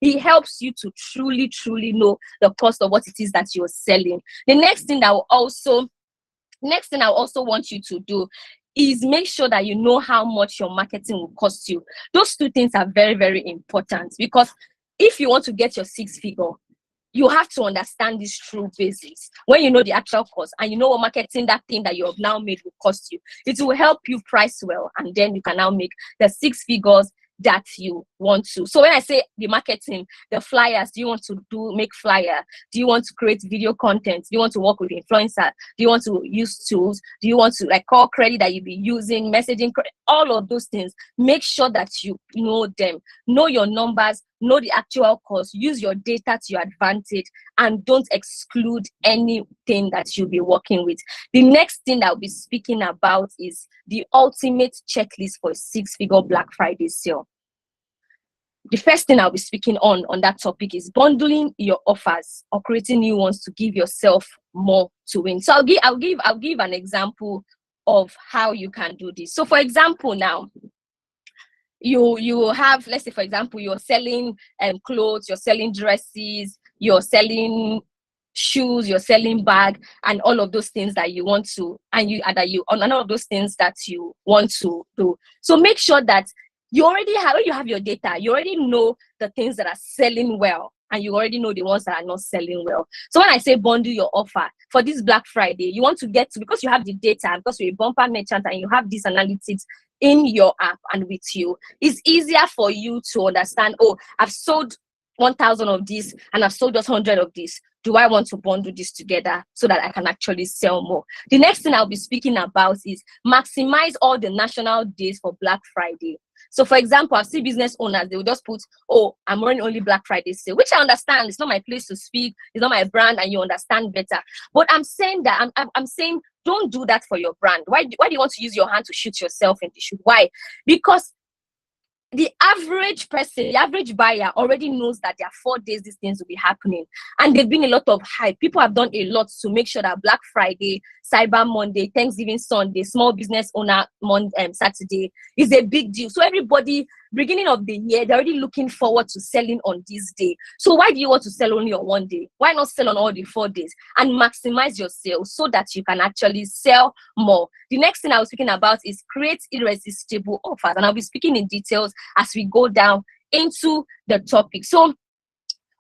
It helps you to truly know the cost of what it is that you're selling. The next thing I also want you to do is make sure that you know how much your marketing will cost you. Those two things are very, very important, because if you want to get your 6-figure, you have to understand this true basics. When you know the actual cost and you know what marketing that thing that you have now made will cost you, it will help you price well, and then you can now make the 6 figures that you want to. So when I say the marketing, the flyers, do you want to make flyer? Do you want to create video content? Do you want to work with influencer? Do you want to use tools? Do you want to like call credit that you'll be using, messaging, all of those things? Make sure that you know them, know your numbers, know the actual cost, use your data to your advantage, and don't exclude anything that you'll be working with. The next thing that I'll be speaking about is the ultimate checklist for a 6-figure Black Friday sale. The first thing I'll be speaking on that topic is bundling your offers or creating new ones to give yourself more to win. So I'll give an example of how you can do this. So for example, now you have, let's say for example, you're selling clothes, you're selling dresses, you're selling shoes, you're selling bag, and all of those things that you want to, and all of those things that you want to do. So make sure that you have your data, you already know the things that are selling well, and you already know the ones that are not selling well. So when I say bundle your offer for this Black Friday, you want to get to, because you have the data, because you're a bumper merchant and you have these analytics in your app and with you, it's easier for you to understand, oh, I've sold 1,000 of this and I've sold just 100 of this. Do I want to bundle this together so that I can actually sell more? The next thing I'll be speaking about is maximize all the national days for Black Friday. So for example, I've seen business owners, they will just put, oh, I'm running only Black Friday sale, which I understand. It's not my place to speak. It's not my brand, and you understand better. But I'm saying that, I'm saying, don't do that for your brand. Why do you want to use your hand to shoot yourself in the shoot? Why? Because the average person, the average buyer already knows that there are 4 days these things will be happening. And there's been a lot of hype. People have done a lot to make sure that Black Friday, Cyber Monday, Thanksgiving Sunday, Small Business Owner Saturday is a big deal. So everybody, beginning of the year, they're already looking forward to selling on this day. So why do you want to sell only on one day? Why not sell on all the 4 days and maximize your sales so that you can actually sell more? The next thing I was speaking about is create irresistible offers. And I'll be speaking in details as we go down into the topic. So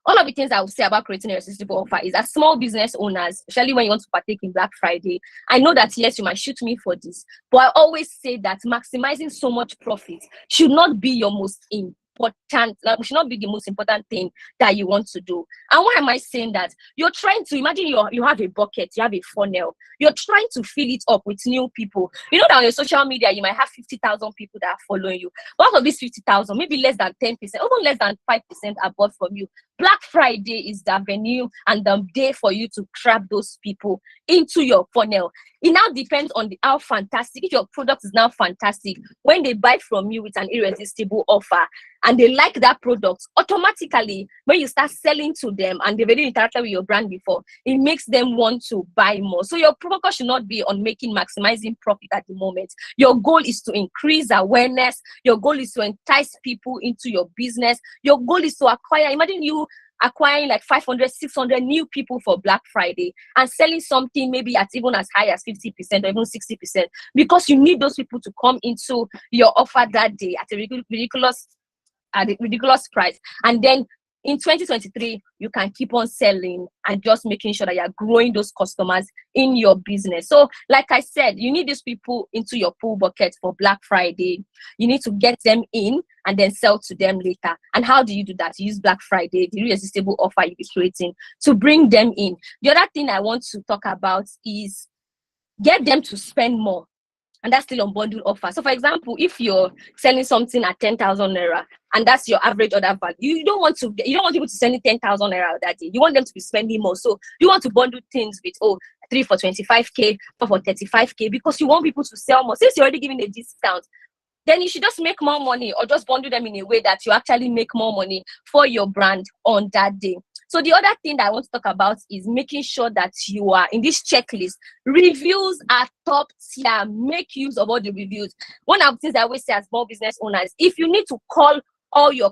all of the things I will say about creating a irresistible offer is, as small business owners, especially when you want to partake in Black Friday, I know that yes, you might shoot me for this, but I always say that maximizing so much profit should not be your most important, should not be the most important thing that you want to do. And why am I saying that? You're trying to imagine you have a bucket, you have a funnel, you're trying to fill it up with new people. You know that on your social media you might have 50,000 people that are following you, but out of these 50,000, maybe less than 10%, even less than 5% are bought from you. Black Friday is the avenue and the day for you to trap those people into your funnel. It now depends on how fantastic, if your product is now fantastic, when they buy from you with an irresistible offer and they like that product, automatically when you start selling to them and they've already interacted with your brand before, it makes them want to buy more. So your focus should not be on maximizing profit at the moment. Your goal is to increase awareness. Your goal is to entice people into your business. Your goal is to acquire, imagine you acquiring like 500, 600 new people for Black Friday and selling something maybe at even as high as 50% or even 60%, because you need those people to come into your offer that day at a ridiculous price. And then in 2023, you can keep on selling and just making sure that you're growing those customers in your business. So like I said, you need these people into your pool bucket for Black Friday. You need to get them in and then sell to them later. And how do you do that? You use Black Friday, the irresistible offer you'll be creating, to bring them in. The other thing I want to talk about is get them to spend more. And that's still on bundle offer. So for example, if you're selling something at 10,000 naira and that's your average order value, you don't want people to send 10,000 naira that day. You want them to be spending more. So you want to bundle things with 3 for 25k, 4 for 35k, because you want people to sell more. Since you're already giving a discount, then you should just make more money, or just bundle them in a way that you actually make more money for your brand on that day. So the other thing that I want to talk about is making sure that you are in this checklist. Reviews are top tier. Make use of all the reviews. One of the things I always say as small business owners, if you need to call all your,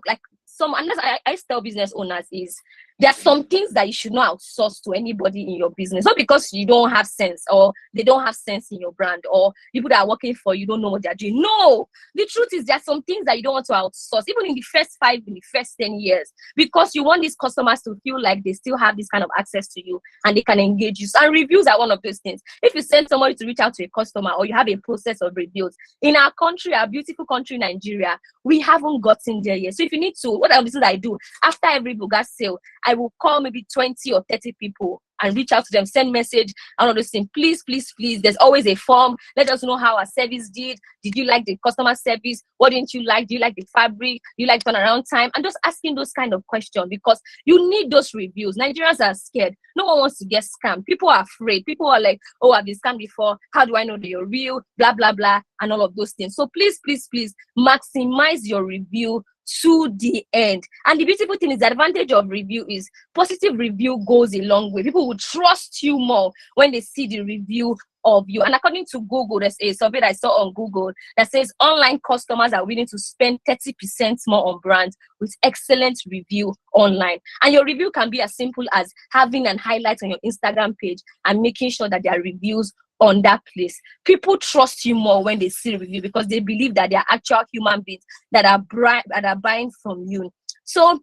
some, and I tell business owners is, there are some things that you should not outsource to anybody in your business. Not because you don't have sense or they don't have sense in your brand, or people that are working for you don't know what they're doing. No, the truth is there are some things that you don't want to outsource, even in the first 5, in the first 10 years, because you want these customers to feel like they still have this kind of access to you and they can engage you. And reviews are one of those things. If you send somebody to reach out to a customer, or you have a process of reviews, in our country, our beautiful country, Nigeria, we haven't gotten there yet. So if you need to, what I do after every Buga sale, I will call maybe 20 or 30 people and reach out to them, send message, and all those things. Please, please, please. There's always a form. Let us know how our service did. Did you like the customer service? What didn't you like? Do you like the fabric? Do you like turnaround time? And just asking those kind of questions, because you need those reviews. Nigerians are scared. No one wants to get scammed. People are afraid. People are like, oh, I've been scammed before. How do I know that you're real? Blah, blah, blah, and all of those things. So please, please, please maximize your review to the end. And the beautiful thing is, the advantage of review is positive review goes a long way. People will trust you more when they see the review of you. And according to Google, there's a survey that I saw on Google that says online customers are willing to spend 30% more on brands with excellent review online. And your review can be as simple as having an highlight on your Instagram page and making sure that there are reviews on that place. People trust you more when they see review, because they believe that they are actual human beings that are buying from you. So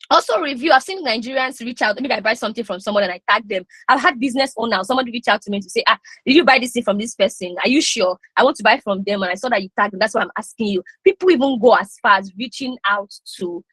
also review. I've seen Nigerians reach out. Maybe I buy something from someone and I tag them. I've had business owners, somebody reach out to me to say, did you buy this thing from this person? Are you sure? I want to buy from them, and I saw that you tagged them. That's why I'm asking you. People even go as far as reaching out to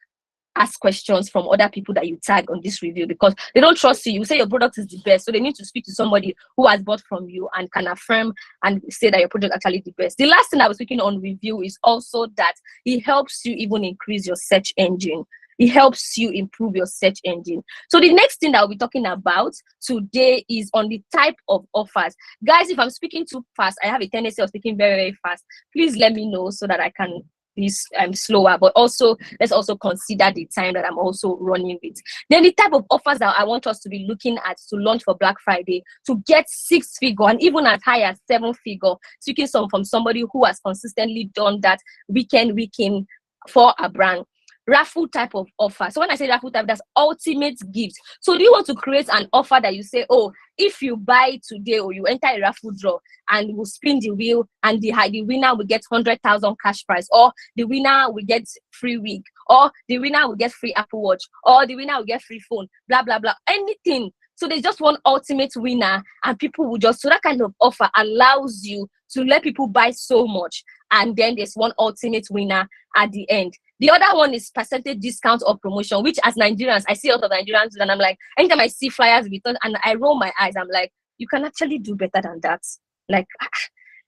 ask questions from other people that you tag on this review, because they don't trust you. You say your product is the best, so they need to speak to somebody who has bought from you and can affirm and say that your product is actually the best. The last thing I was speaking on review is also that it helps you even increase your search engine. It helps you improve your search engine. So the next thing that I'll be talking about today is on the type of offers. Guys, if I'm speaking too fast, I have a tendency of speaking very, very fast. Please let me know so that I can be slower, but also let's also consider the time that I'm also running with. Then the type of offers that I want us to be looking at to launch for Black Friday, to get 6-figure and even as high as 7-figure, seeking some from somebody who has consistently done that weekend for a brand. Raffle type of offer. So when I say raffle type, that's ultimate gift. So do you want to create an offer that you say, oh, if you buy today, or you enter a raffle draw and we'll spin the wheel, and the winner will get 100,000 cash prize, or the winner will get free wig, or the winner will get free Apple Watch, or the winner will get free phone, blah, blah, blah, anything. So there's just one ultimate winner, and people will just, so that kind of offer allows you to let people buy so much, and then there's one ultimate winner at the end. The other one is percentage discount or promotion, which as Nigerians, I see a lot of Nigerians, and I'm like, anytime I see flyers return and I roll my eyes, I'm like, you can actually do better than that. Like,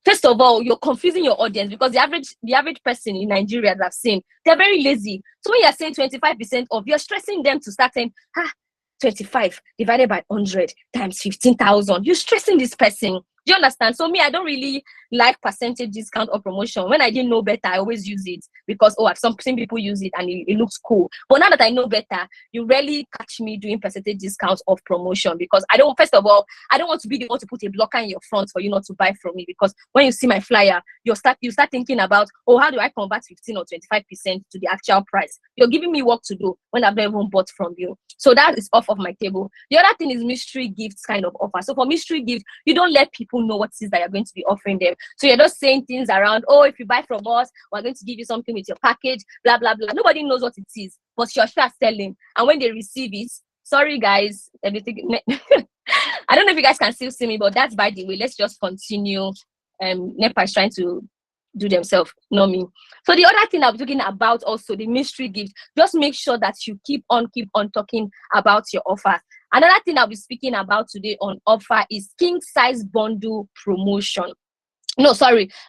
first of all, you're confusing your audience, because the average person in Nigeria that I've seen, they're very lazy. So when you're saying 25% off, you're stressing them to start saying, 25 divided by 100 times 15,000. You're stressing this person. Do you understand? So me, I don't really like percentage discount or promotion. When I didn't know better, I always use it because, I've seen people use it and it looks cool. But now that I know better, you rarely catch me doing percentage discounts of promotion, because first of all, I don't want to be the one to put a blocker in your front for you not to buy from me, because when you see my flyer, you start thinking about, how do I convert 15 or 25% to the actual price? You're giving me work to do when I've never even bought from you. So that is off of my table. The other thing is mystery gifts kind of offer. So for mystery gifts, you don't let people know what it is that you're going to be offering them. So you're just saying things around, if you buy from us, we're going to give you something with your package, blah, blah, blah. Nobody knows what it is, but you're sure selling. And when they receive it, sorry guys, everything. I don't know if you guys can still see me, but that's by the way. Let's just continue. NEPA is trying to do themselves, not me. So the other thing I'm talking about also, the mystery gift, just make sure that you keep on talking about your offer. Another thing I'll be speaking about today on offer is king size bundle promotion.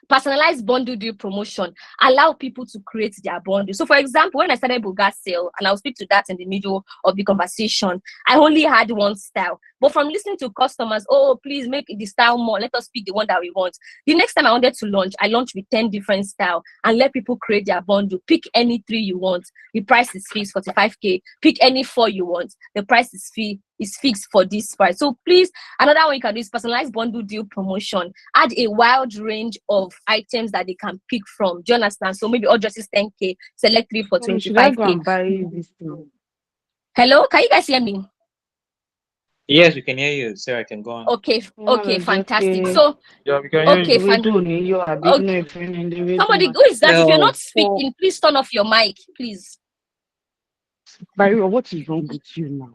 Personalized bundle deal promotion. Allow people to create their bundle. So for example, when I started Buga Sale, and I'll speak to that in the middle of the conversation, I only had one style. But from listening to customers, please make the style more. Let us pick the one that we want. The next time I wanted to launch, I launched with 10 different styles and let people create their bundle. Pick any 3 you want. The price is fixed, 45K. Pick any 4 you want. The price is fee, is fixed for this price. So please, another one you can do is personalized bundle deal promotion. Add a wide range of items that they can pick from. Do you understand? So maybe all dresses 10K, select 3 for Should I go 25K. and buy this thing? Hello, can you guys hear me? Yes, we can hear you. Sarah, I can go on. Okay, okay, Well, just fantastic. So Yeah, we can hear okay, you. we do need you. I big okay. no friend in the way Somebody, to who is that? If you're not So for speaking, please turn off your mic, please. Barry, what is wrong with you now?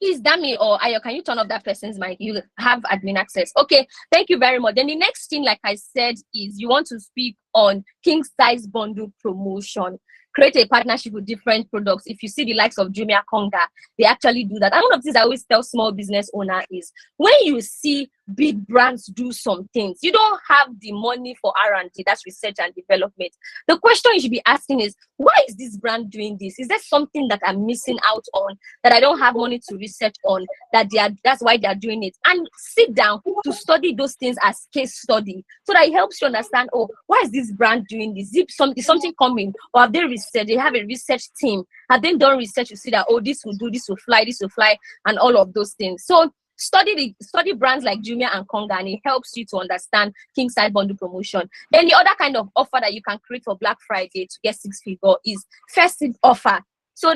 Please, Dami or Ayo, can you turn off that person's mic? You have admin access. Okay, thank you very much. Then the next thing, like I said, is you want to speak on king size bundle promotion. Create a partnership with different products. If you see the likes of Jumia, Konga, they actually do that. And one of the things I always tell small business owner is when you see big brands do some things, you don't have the money for R&D, that's research and development. The question you should be asking is, why is this brand doing this? Is there something that I'm missing out on that I don't have money to research on, that's why they're doing it? And sit down to study those things as case study, so that it helps you understand, oh, why is this brand doing this? Is something coming, or have they researched? They have a research team. Have they done research to see that, oh, this will do, this will fly, and all of those things? So study brands like Jumia and Konga, and it helps you to understand king size bundle promotion. Then the other kind of offer that you can create for Black Friday to get 6-figure is first in offer. So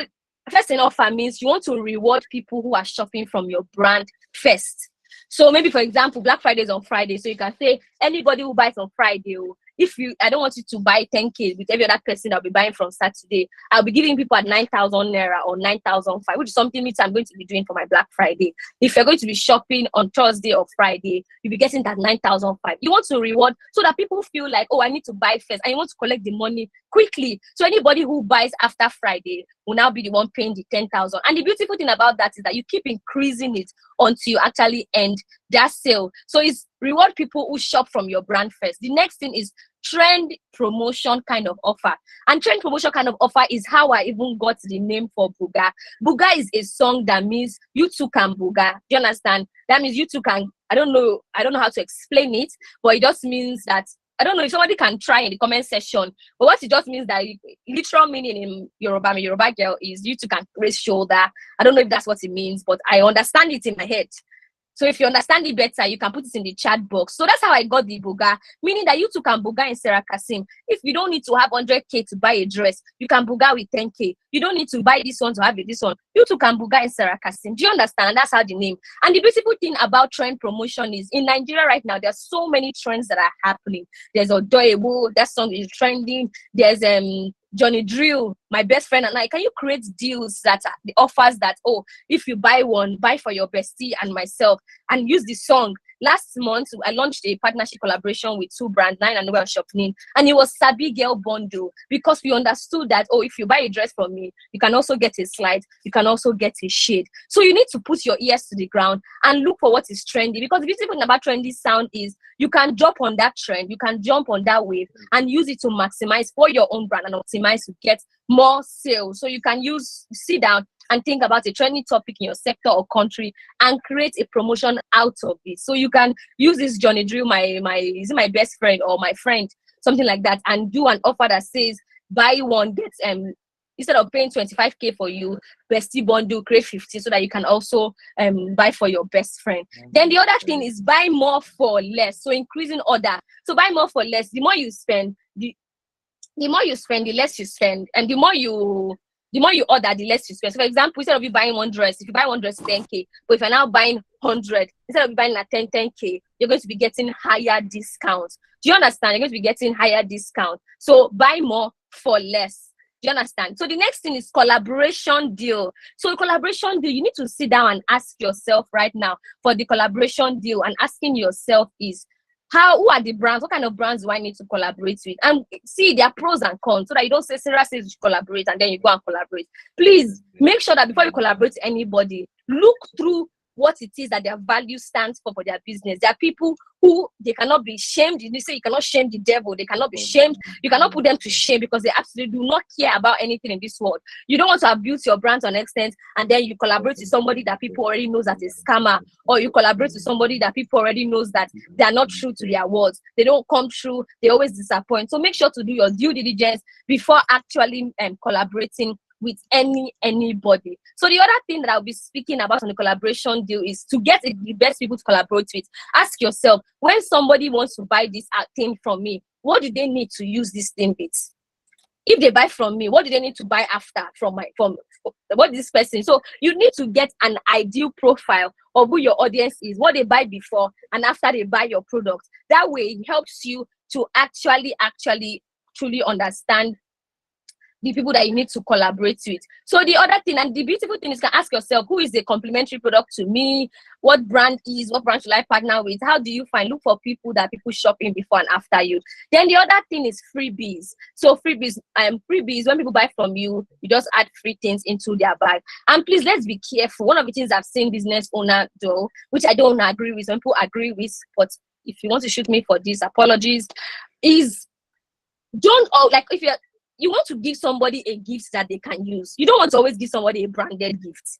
first in offer means you want to reward people who are shopping from your brand first. So maybe, for example, Black Friday is on Friday, so you can say anybody who buys on Friday, I don't want you to buy 10K with every other person that'll be buying from Saturday, I'll be giving people at 9,000 naira or 9,005, which is something which I'm going to be doing for my Black Friday. If you're going to be shopping on Thursday or Friday, you'll be getting that 9,005. You want to reward so that people feel like, oh, I need to buy first, and you want to collect the money quickly. So anybody who buys after Friday will now be the one paying the 10,000. And the beautiful thing about that is that you keep increasing it until you actually end that sale. So it's reward people who shop from your brand first. The next thing is trend promotion kind of offer. And trend promotion kind of offer is how I even got the name for Buga. Buga is a song that means you too can Buga. Do you understand? That means you too can, I don't know how to explain it, but it just means that, I don't know if somebody can try in the comment section, but what it just means that literal meaning in Yoruba girl is you too can raise shoulder. I don't know if that's what it means, but I understand it in my head. So if you understand it better, you can put it in the chat box. So that's how I got the Buga, meaning that you too can Buga in Sarah Kasim. If you don't need to have 100K to buy a dress, you can Buga with 10K. You don't need to buy this one to have this one. You too can Buga in Sarah Kasim. Do you understand? That's how the name. And the beautiful thing about trend promotion is in Nigeria right now, there's so many trends that are happening. There's Odoyewo, that song is trending. There's Johnny Drill, my best friend and I. Can you create deals that the offers that, oh, if you buy one, buy for your bestie and myself, and use the song? Last month, I launched a partnership collaboration with two brands, Nine and Well Shopping, and it was Sabi Girl Bundle, because we understood that, oh, if you buy a dress from me, you can also get a slide, you can also get a shade. So you need to put your ears to the ground and look for what is trendy, because the beautiful thing about trendy sound is you can jump on that trend, you can jump on that wave and use it to maximize for your own brand and optimize to get more sales. So you can sit down and think about a trending topic in your sector or country and create a promotion out of it. So you can use this Johnny Drill, is it my best friend or my friend, something like that, and do an offer that says buy one, get instead of paying 25K for you, bestie bundle, create 50 so that you can also buy for your best friend. Then the other thing is buy more for less. So increasing order. So buy more for less. The more you spend, the less you spend, and the more you order, the less you spend. So for example, instead of you buying one dress, if you buy one dress 10K, but if you're now buying 100, instead of you buying at 10K, you're going to be getting higher discounts. Do you understand? You're going to be getting higher discount. So buy more for less. Do you understand? So the next thing is collaboration deal. So a collaboration deal, you need to sit down and ask yourself right now for the collaboration deal, and asking yourself is, who are the brands? What kind of brands do I need to collaborate with? And see their pros and cons, so that you don't say Sarah says you collaborate and then you go and collaborate. Please make sure that before you collaborate with anybody, look through what it is that their value stands for their business. There are people who they cannot be shamed. You say you cannot shame the devil. They cannot be shamed. You cannot put them to shame, because they absolutely do not care about anything in this world. You don't want to abuse your brand to an extent and then you collaborate with somebody that people already knows that is scammer, or you collaborate with somebody that people already knows that they are not true to their words. They don't come true. They always disappoint. So make sure to do your due diligence before actually collaborating with anybody. So the other thing that I'll be speaking about on the collaboration deal is to get the best people to collaborate with. Ask yourself, when somebody wants to buy this thing from me, what do they need to use this thing with? If they buy from me, what do they need to buy after from what this person? So you need to get an ideal profile of who your audience is, what they buy before and after they buy your product. That way it helps you to actually truly understand the people that you need to collaborate with. So the other thing, and the beautiful thing is, you can ask yourself, who is a complementary product to me? What brand should I partner with? How do you look for people that people shop in before and after you? Then the other thing is freebies. So freebies, when people buy from you, you just add free things into their bag. And please, let's be careful. One of the things I've seen business owner do, which I don't agree with, some people agree with, but if you want to shoot me for this, apologies, is if you want to give somebody a gift that they can use. You don't want to always give somebody a branded gift.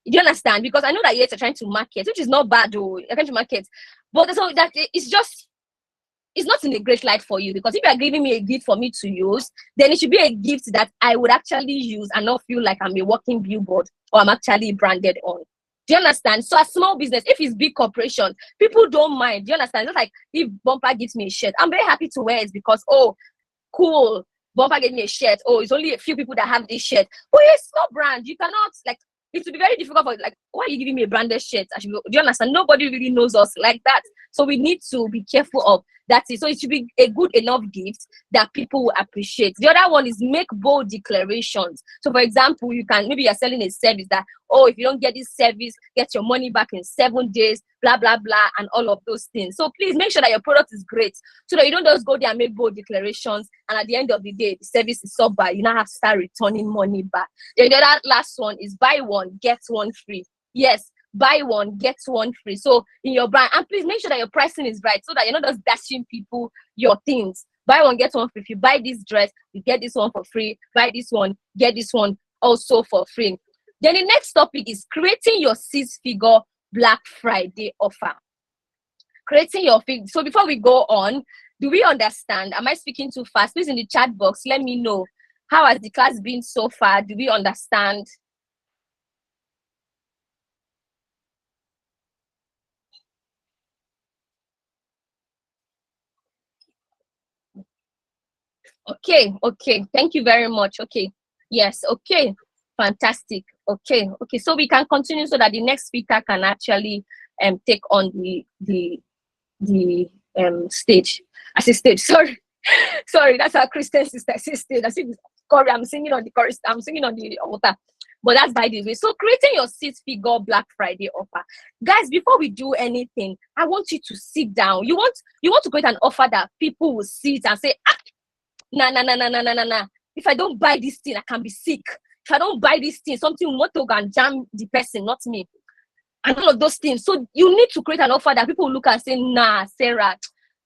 Do you understand? Because I know that you're trying to market, which is not bad though. You're trying to market, but so that it's not in a great light for you. Because if you are giving me a gift for me to use, then it should be a gift that I would actually use and not feel like I'm a walking billboard or I'm actually branded on. Do you understand? So a small business, if it's big corporation, people don't mind. Do you understand? Just like if Bumper gives me a shirt, I'm very happy to wear it because, oh, cool, Bumper gave me a shirt. Oh, it's only a few people that have this shirt. Oh, it's not brand. You cannot, it would be very difficult for, why are you giving me a branded shirt? Do you understand? Nobody really knows us like that. So we need to be careful of that. So it should be a good enough gift that people will appreciate. The other one is make bold declarations. So for example, maybe you're selling a service that, oh, if you don't get this service, get your money back in 7 days, blah, blah, blah, and all of those things. So please make sure that your product is great so that you don't just go there and make bold declarations and at the end of the day, the service is so bad, you now have to start returning money back. Then the other last one is buy one, get one free. Yes, buy one, get one free. So in your brand, and please make sure that your pricing is right so that you're not just dashing people your things. Buy one, get one free. If you buy this dress, you get this one for free. Buy this one, get this one also for free. Then the next topic is creating your 6-figure Black Friday offer. Creating your figure. So before we go on, do we understand? Am I speaking too fast? Please in the chat box, let me know. How has the class been so far? Do we understand? Okay. Thank you very much. Okay. Yes. Okay. Fantastic. Okay. So we can continue so that the next speaker can actually take on the stage. I say stage. Sorry. That's our Christian sister. I say stage. I say Corey. I'm singing on the chorus. I'm singing on the altar. But that's by the way. So creating your 6-figure Black Friday offer, guys. Before we do anything, I want you to sit down. You want to create an offer that people will sit and say, nah. If I don't buy this thing, I can be sick. If I don't buy this thing, something will go and jam the person, not me. And all of those things. So you need to create an offer that people will look and say, nah, Sarah,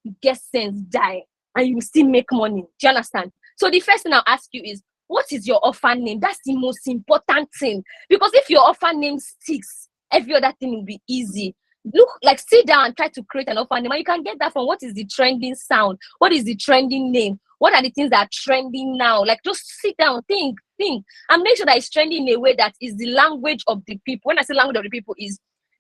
you get sense, die, and you will still make money. Do you understand? So the first thing I'll ask you is, what is your offer name? That's the most important thing. Because if your offer name sticks, every other thing will be easy. Sit down and try to create an offer name. And you can get that from what is the trending sound? What is the trending name? What are the things that are trending now? Just sit down, think, and make sure that it's trending in a way that is the language of the people. When I say language of the people, is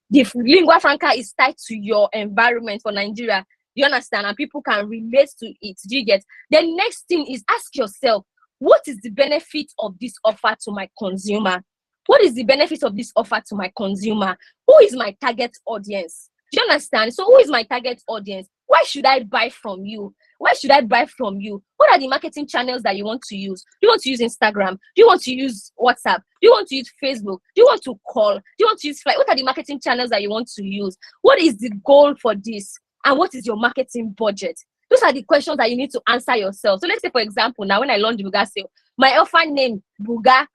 the lingua franca is tied to your environment for Nigeria. You understand? And people can relate to it. Do you get? The next thing is ask yourself, what is the benefit of this offer to my consumer? What is the benefit of this offer to my consumer? Who is my target audience? Do you understand? So who is my target audience? Why should I buy from you? Why should I buy from you? What are the marketing channels that you want to use? Do you want to use Instagram? Do you want to use WhatsApp? Do you want to use Facebook? Do you want to call? Do you want to use Flight? What are the marketing channels that you want to use? What is the goal for this? And what is your marketing budget? Those are the questions that you need to answer yourself. So let's say, for example, now when I launch the Buga sale, my offer name, Buga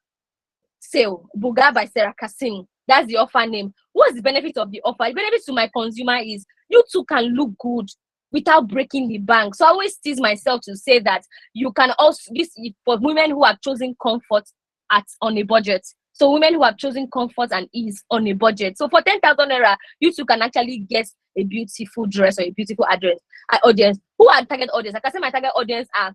Sale, Buga by Sarah Kasim. That's the offer name. What's the benefit of the offer? The benefit to my consumer is you too can look good without breaking the bank. So I always tease myself to say that you can also, this is for women who have chosen comfort on a budget. So women who have chosen comfort and ease on a budget. So for 10,000 naira, you too can actually get a beautiful dress or a beautiful audience. Who are target audience? Like I say, my target audience are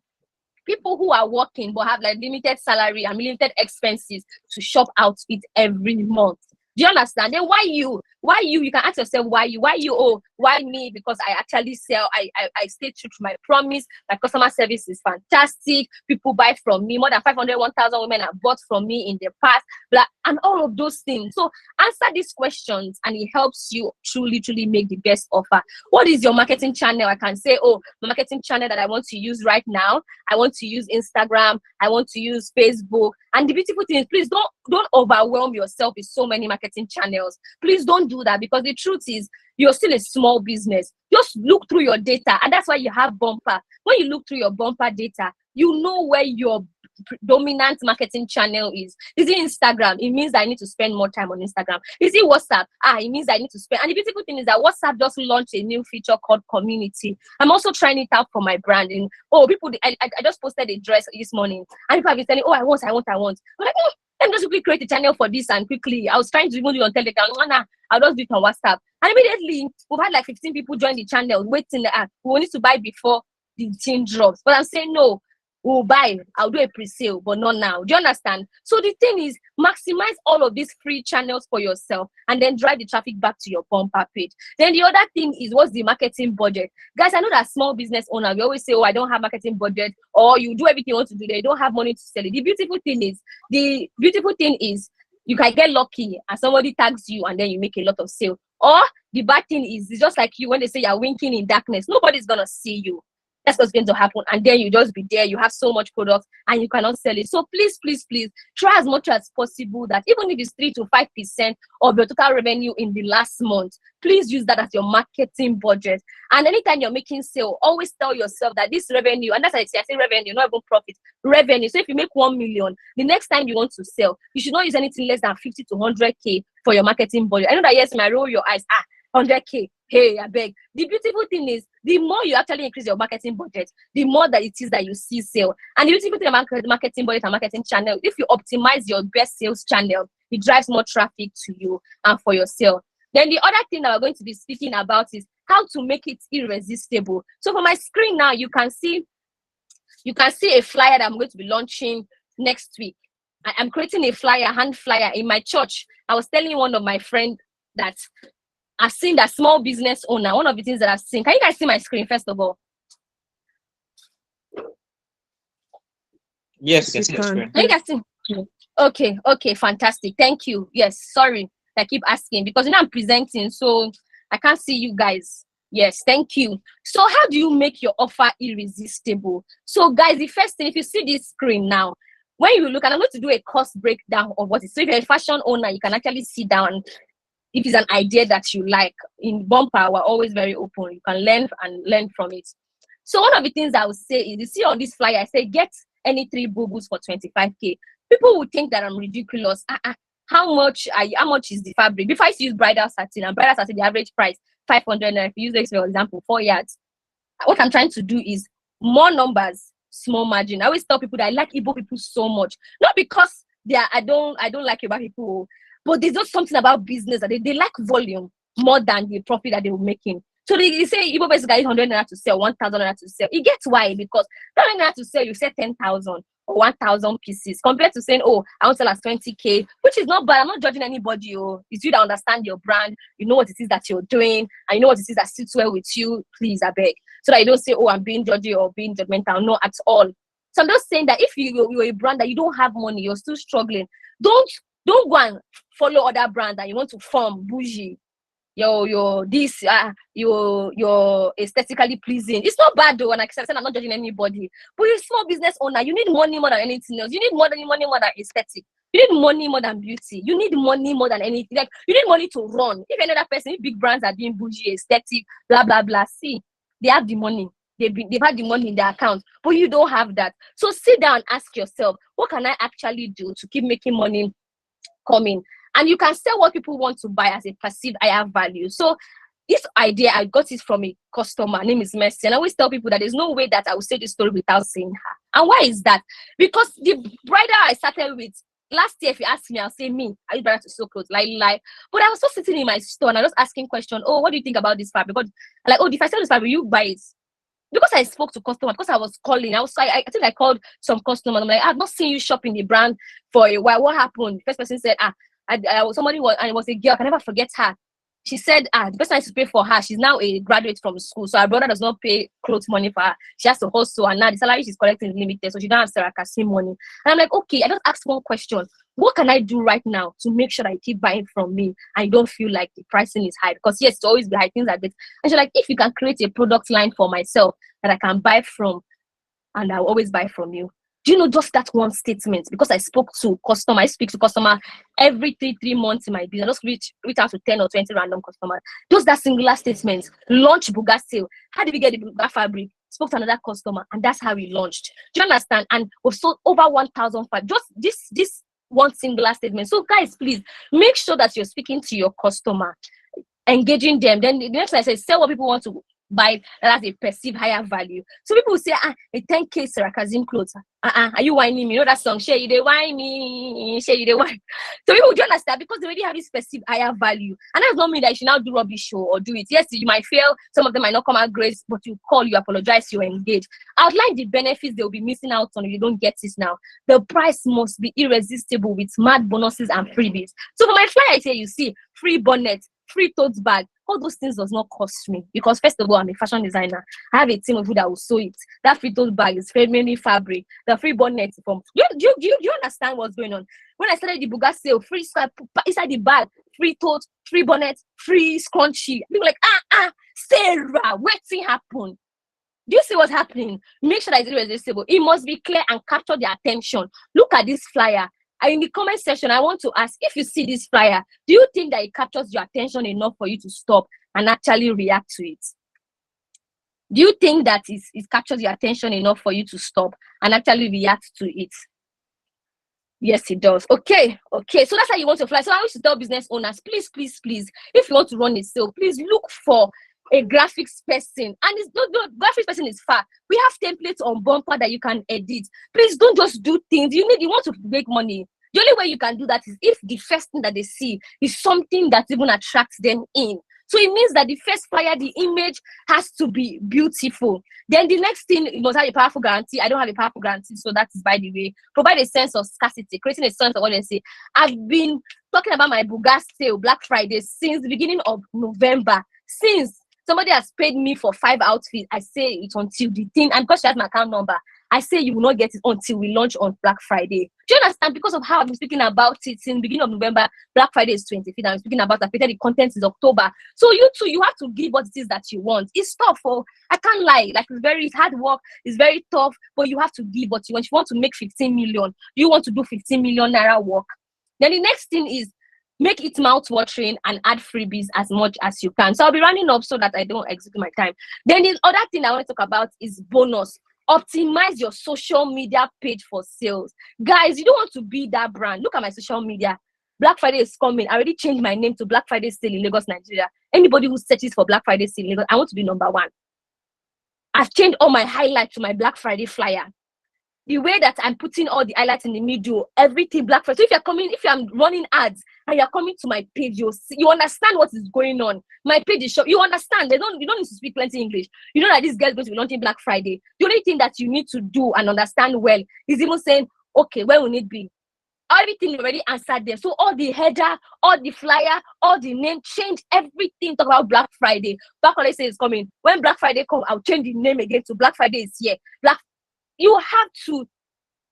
people who are working but have like limited salary and limited expenses to shop out with every month. Do you understand? Then why you? You can ask yourself why you? Oh, why me? Because I actually sell. I stay true to my promise. My customer service is fantastic. People buy from me. More than 500, 1,000 women have bought from me in the past. Blah, and all of those things. So answer these questions and it helps you truly make the best offer. What is your marketing channel? I can say, oh, my marketing channel that I want to use right now. I want to use Instagram. I want to use Facebook. And the beautiful thing is, please don't overwhelm yourself with so many marketing channels. Please don't do that, because the truth is you're still a small business. Just look through your data, and that's why you have bumper. When you look through your bumper data, you know where your dominant marketing channel is. Is it Instagram? It means I need to spend more time on Instagram. Is it WhatsApp? It means I need to spend. And the beautiful thing is that WhatsApp just launched a new feature called community. I'm also trying it out for my branding. Oh, people, I just posted a dress this morning, and people have been saying, oh, I want. I'm like, let me just quickly create a channel for this, and quickly I was trying to even do it on Telegram. I'll just do it on WhatsApp. And immediately we've had like 15 people join the channel, waiting the app. We need to buy before the thing drops. But I'm saying no. We'll buy, I'll do a pre-sale, but not now. Do you understand? So the thing is, maximize all of these free channels for yourself and then drive the traffic back to your bumper page. Then the other thing is, what's the marketing budget? Guys, I know that small business owner, we always say, oh, I don't have marketing budget, or you do everything you want to do, they don't have money to sell it. The beautiful thing is you can get lucky and somebody tags you and then you make a lot of sale. Or the bad thing is, it's just like you, when they say you're winking in darkness, nobody's gonna see you. That's what's going to happen. And then you just be there. You have so much product and you cannot sell it. So please, try as much as possible that even if it's 3 to 5% of your total revenue in the last month, please use that as your marketing budget. And anytime you're making sale, always tell yourself that this revenue, and that's why I say revenue, not even profit, revenue. So if you make 1 million, the next time you want to sell, you should not use anything less than 50 to 100K for your marketing budget. I know that, yes, you might roll your eyes. 100K. Hey, I beg. The beautiful thing is, the more you actually increase your marketing budget, the more that it is that you see sale. And the beautiful thing about marketing budget and marketing channel, if you optimize your best sales channel, it drives more traffic to you and for your sale. Then the other thing that we're going to be speaking about is how to make it irresistible. So for my screen now, you can see a flyer that I'm going to be launching next week. I'm creating a flyer, hand flyer in my church. I was telling one of my friends that I've seen that small business owner. One of the things that I've seen. Can you guys see my screen first of all? Yes, you can see the screen. Can you guys see? Okay, fantastic. Thank you. Yes, sorry, I keep asking because I'm presenting, so I can't see you guys. Yes, thank you. So how do you make your offer irresistible? So guys, the first thing, if you see this screen now, when you look, and I'm going to do a cost breakdown of what it is. So if you're a fashion owner, you can actually sit down. If it's an idea that you like, in Bumper, we're always very open. You can learn from it. So one of the things I would say is, you see on this flyer, I say, get any 3 bubbles for 25K. People would think that I'm ridiculous. How much is the fabric? Before I used to use bridal satin, and bridal satin, the average price, 500. If you use this, for example, 4 yards. What I'm trying to do is more numbers, small margin. I always tell people that I like Igbo people so much. Not because I don't like Igbo people, but there's just something about business that they like volume more than the profit that they were making. So they say Igbo basically 100 naira to sell, 1,000 naira to sell. It gets why, because 100 naira to sell, you sell 10,000 or 1,000 pieces, compared to saying, oh, I want to sell as 20K, which is not bad. I'm not judging anybody. Oh, it's you that understand your brand. You know what it is that you're doing, and you know what it is that sits well with you. Please, I beg, so that you don't say, oh, I'm being judgy or being judgmental. No, at all. So I'm just saying that if you're a brand that you don't have money, you're still struggling, don't go and follow other brands that you want to form bougie. You're aesthetically pleasing. It's not bad though, and like I said, I'm not judging anybody. But you're a small business owner. You need money more than anything else. You need money more than aesthetic. You need money more than beauty. You need money more than anything. Like, you need money to run. If another person, if big brands are being bougie, aesthetic, blah blah blah, see, they have the money. They've had the money in their account, but you don't have that. So sit down and ask yourself, what can I actually do to keep making money coming? And you can sell what people want to buy as a perceived higher value. So this idea, I got it from a customer. Her name is Mercy. And I always tell people that there's no way that I will say this story without saying her. And why is that? Because the bridal I started with, last year, if you ask me, I'll say me. I use bridal to sew clothes, like. But I was just sitting in my store and I was asking questions. Oh, what do you think about this fabric? But like, oh, if I sell this fabric, will you buy it? because I spoke to customers, because I was calling, I think I called some customers. I'm like, I've not seen you shop in the brand for a while. What happened? First person said, somebody was, and it was a girl. I can never forget her. She said, the person I used to pay for her, she's now a graduate from school. So her brother does not pay clothes money for her. She has to hustle, and now the salary she's collecting is limited. So she don't have Sarah Kasim money. And I'm like, okay, I just asked one question. What can I do right now to make sure that you keep buying from me and you don't feel like the pricing is high? Because yes, it's always be high, things like this. And she's like, if you can create a product line for myself that I can buy from, and I'll always buy from you. Do you know just that one statement? Because I spoke to customer, I speak to customer every 3 months in my business. I just reach out to 10 or 20 random customers. Just that singular statement. Launch Buga sale. How did we get the Buga fabric? Spoke to another customer, and that's how we launched. Do you understand? And we've sold over 1,005. Just this one singular statement. So guys, please make sure that you're speaking to your customer, engaging them. Then the next I say, sell what people want to buy that has a perceived higher value. So people will say, a 10K Sarah Kazim clothes. Are you whining me? You know that song, share you they whine me, share you they whine. So people do understand because they already have this perceived higher value. And that's not mean that you should now do rubbish show or do it. Yes, you might fail, some of them might not come out great, but you call, you apologize, you engage. Outline the benefits they'll be missing out on if you don't get this now. The price must be irresistible with mad bonuses and freebies. So for my flyer here, you see free bonnet, free tote bag. All those things does not cost me because first of all, I'm a fashion designer. I have a team of people that will sew it. That free tote bag is mainly fabric. The free bonnet from. Do you understand what's going on? When I started the Buga sale, free scrap inside the bag, free tote, free bonnet, free scrunchie. People like Sarah, what thing happened? Do you see what's happening? Make sure that it's irresistible. It must be clear and capture their attention. Look at this flyer. In the comment section, I want to ask, if you see this flyer, do you think that it captures your attention enough for you to stop and actually react to it? Do you think that it captures your attention enough for you to stop and actually react to it? Yes, it does. Okay. So that's how you want to fly. So I wish to tell business owners, please, if you want to run a sale, please look for a graphics person. And it's not graphics person is far. We have templates on Bumper that you can edit. Please don't just do things. You want to make money. The only way you can do that is if the first thing that they see is something that even attracts them in. So it means that the first flyer, the image has to be beautiful. Then the next thing, it must have a powerful guarantee. I don't have a powerful guarantee, so that is by the way. Provide a sense of scarcity, creating a sense of what they say. I've been talking about my Buga sale, Black Friday, since the beginning of November. Since somebody has paid me for 5 outfits, I say it until the thing, and because she has my account number, I say you will not get it until we launch on Black Friday. Do you understand? Because of how I've been speaking about it since the beginning of November, Black Friday is 25th. I'm speaking about the content is October. So you too, you have to give what it is that you want. It's tough. I can't lie. Like it's hard work. It's very tough, but you have to give what you want. If you want to make 15 million, you want to do 15 million naira work. Then the next thing is make it mouth-watering and add freebies as much as you can. So I'll be running up so that I don't execute my time. Then the other thing I want to talk about is bonus. Optimize your social media page for sales. Guys, you don't want to be that brand. Look at my social media. Black Friday is coming. I already changed my name to Black Friday Sale in Lagos, Nigeria. Anybody who searches for Black Friday Sale in Lagos, I want to be number 1. I've changed all my highlights to my Black Friday flyer. The way that I'm putting all the highlights in the middle, everything Black Friday. So if I'm running ads and you're coming to my page, you understand what is going on. My page is short. You understand. You don't need to speak plenty English. You know that this girl is going to be launching Black Friday. The only thing that you need to do and understand well is even saying, okay, where will it be? Everything already answered there. So all the header, all the flyer, all the name, change everything. Talk about Black Friday. Black Friday is coming. When Black Friday comes, I'll change the name again to Black Friday is here. You have to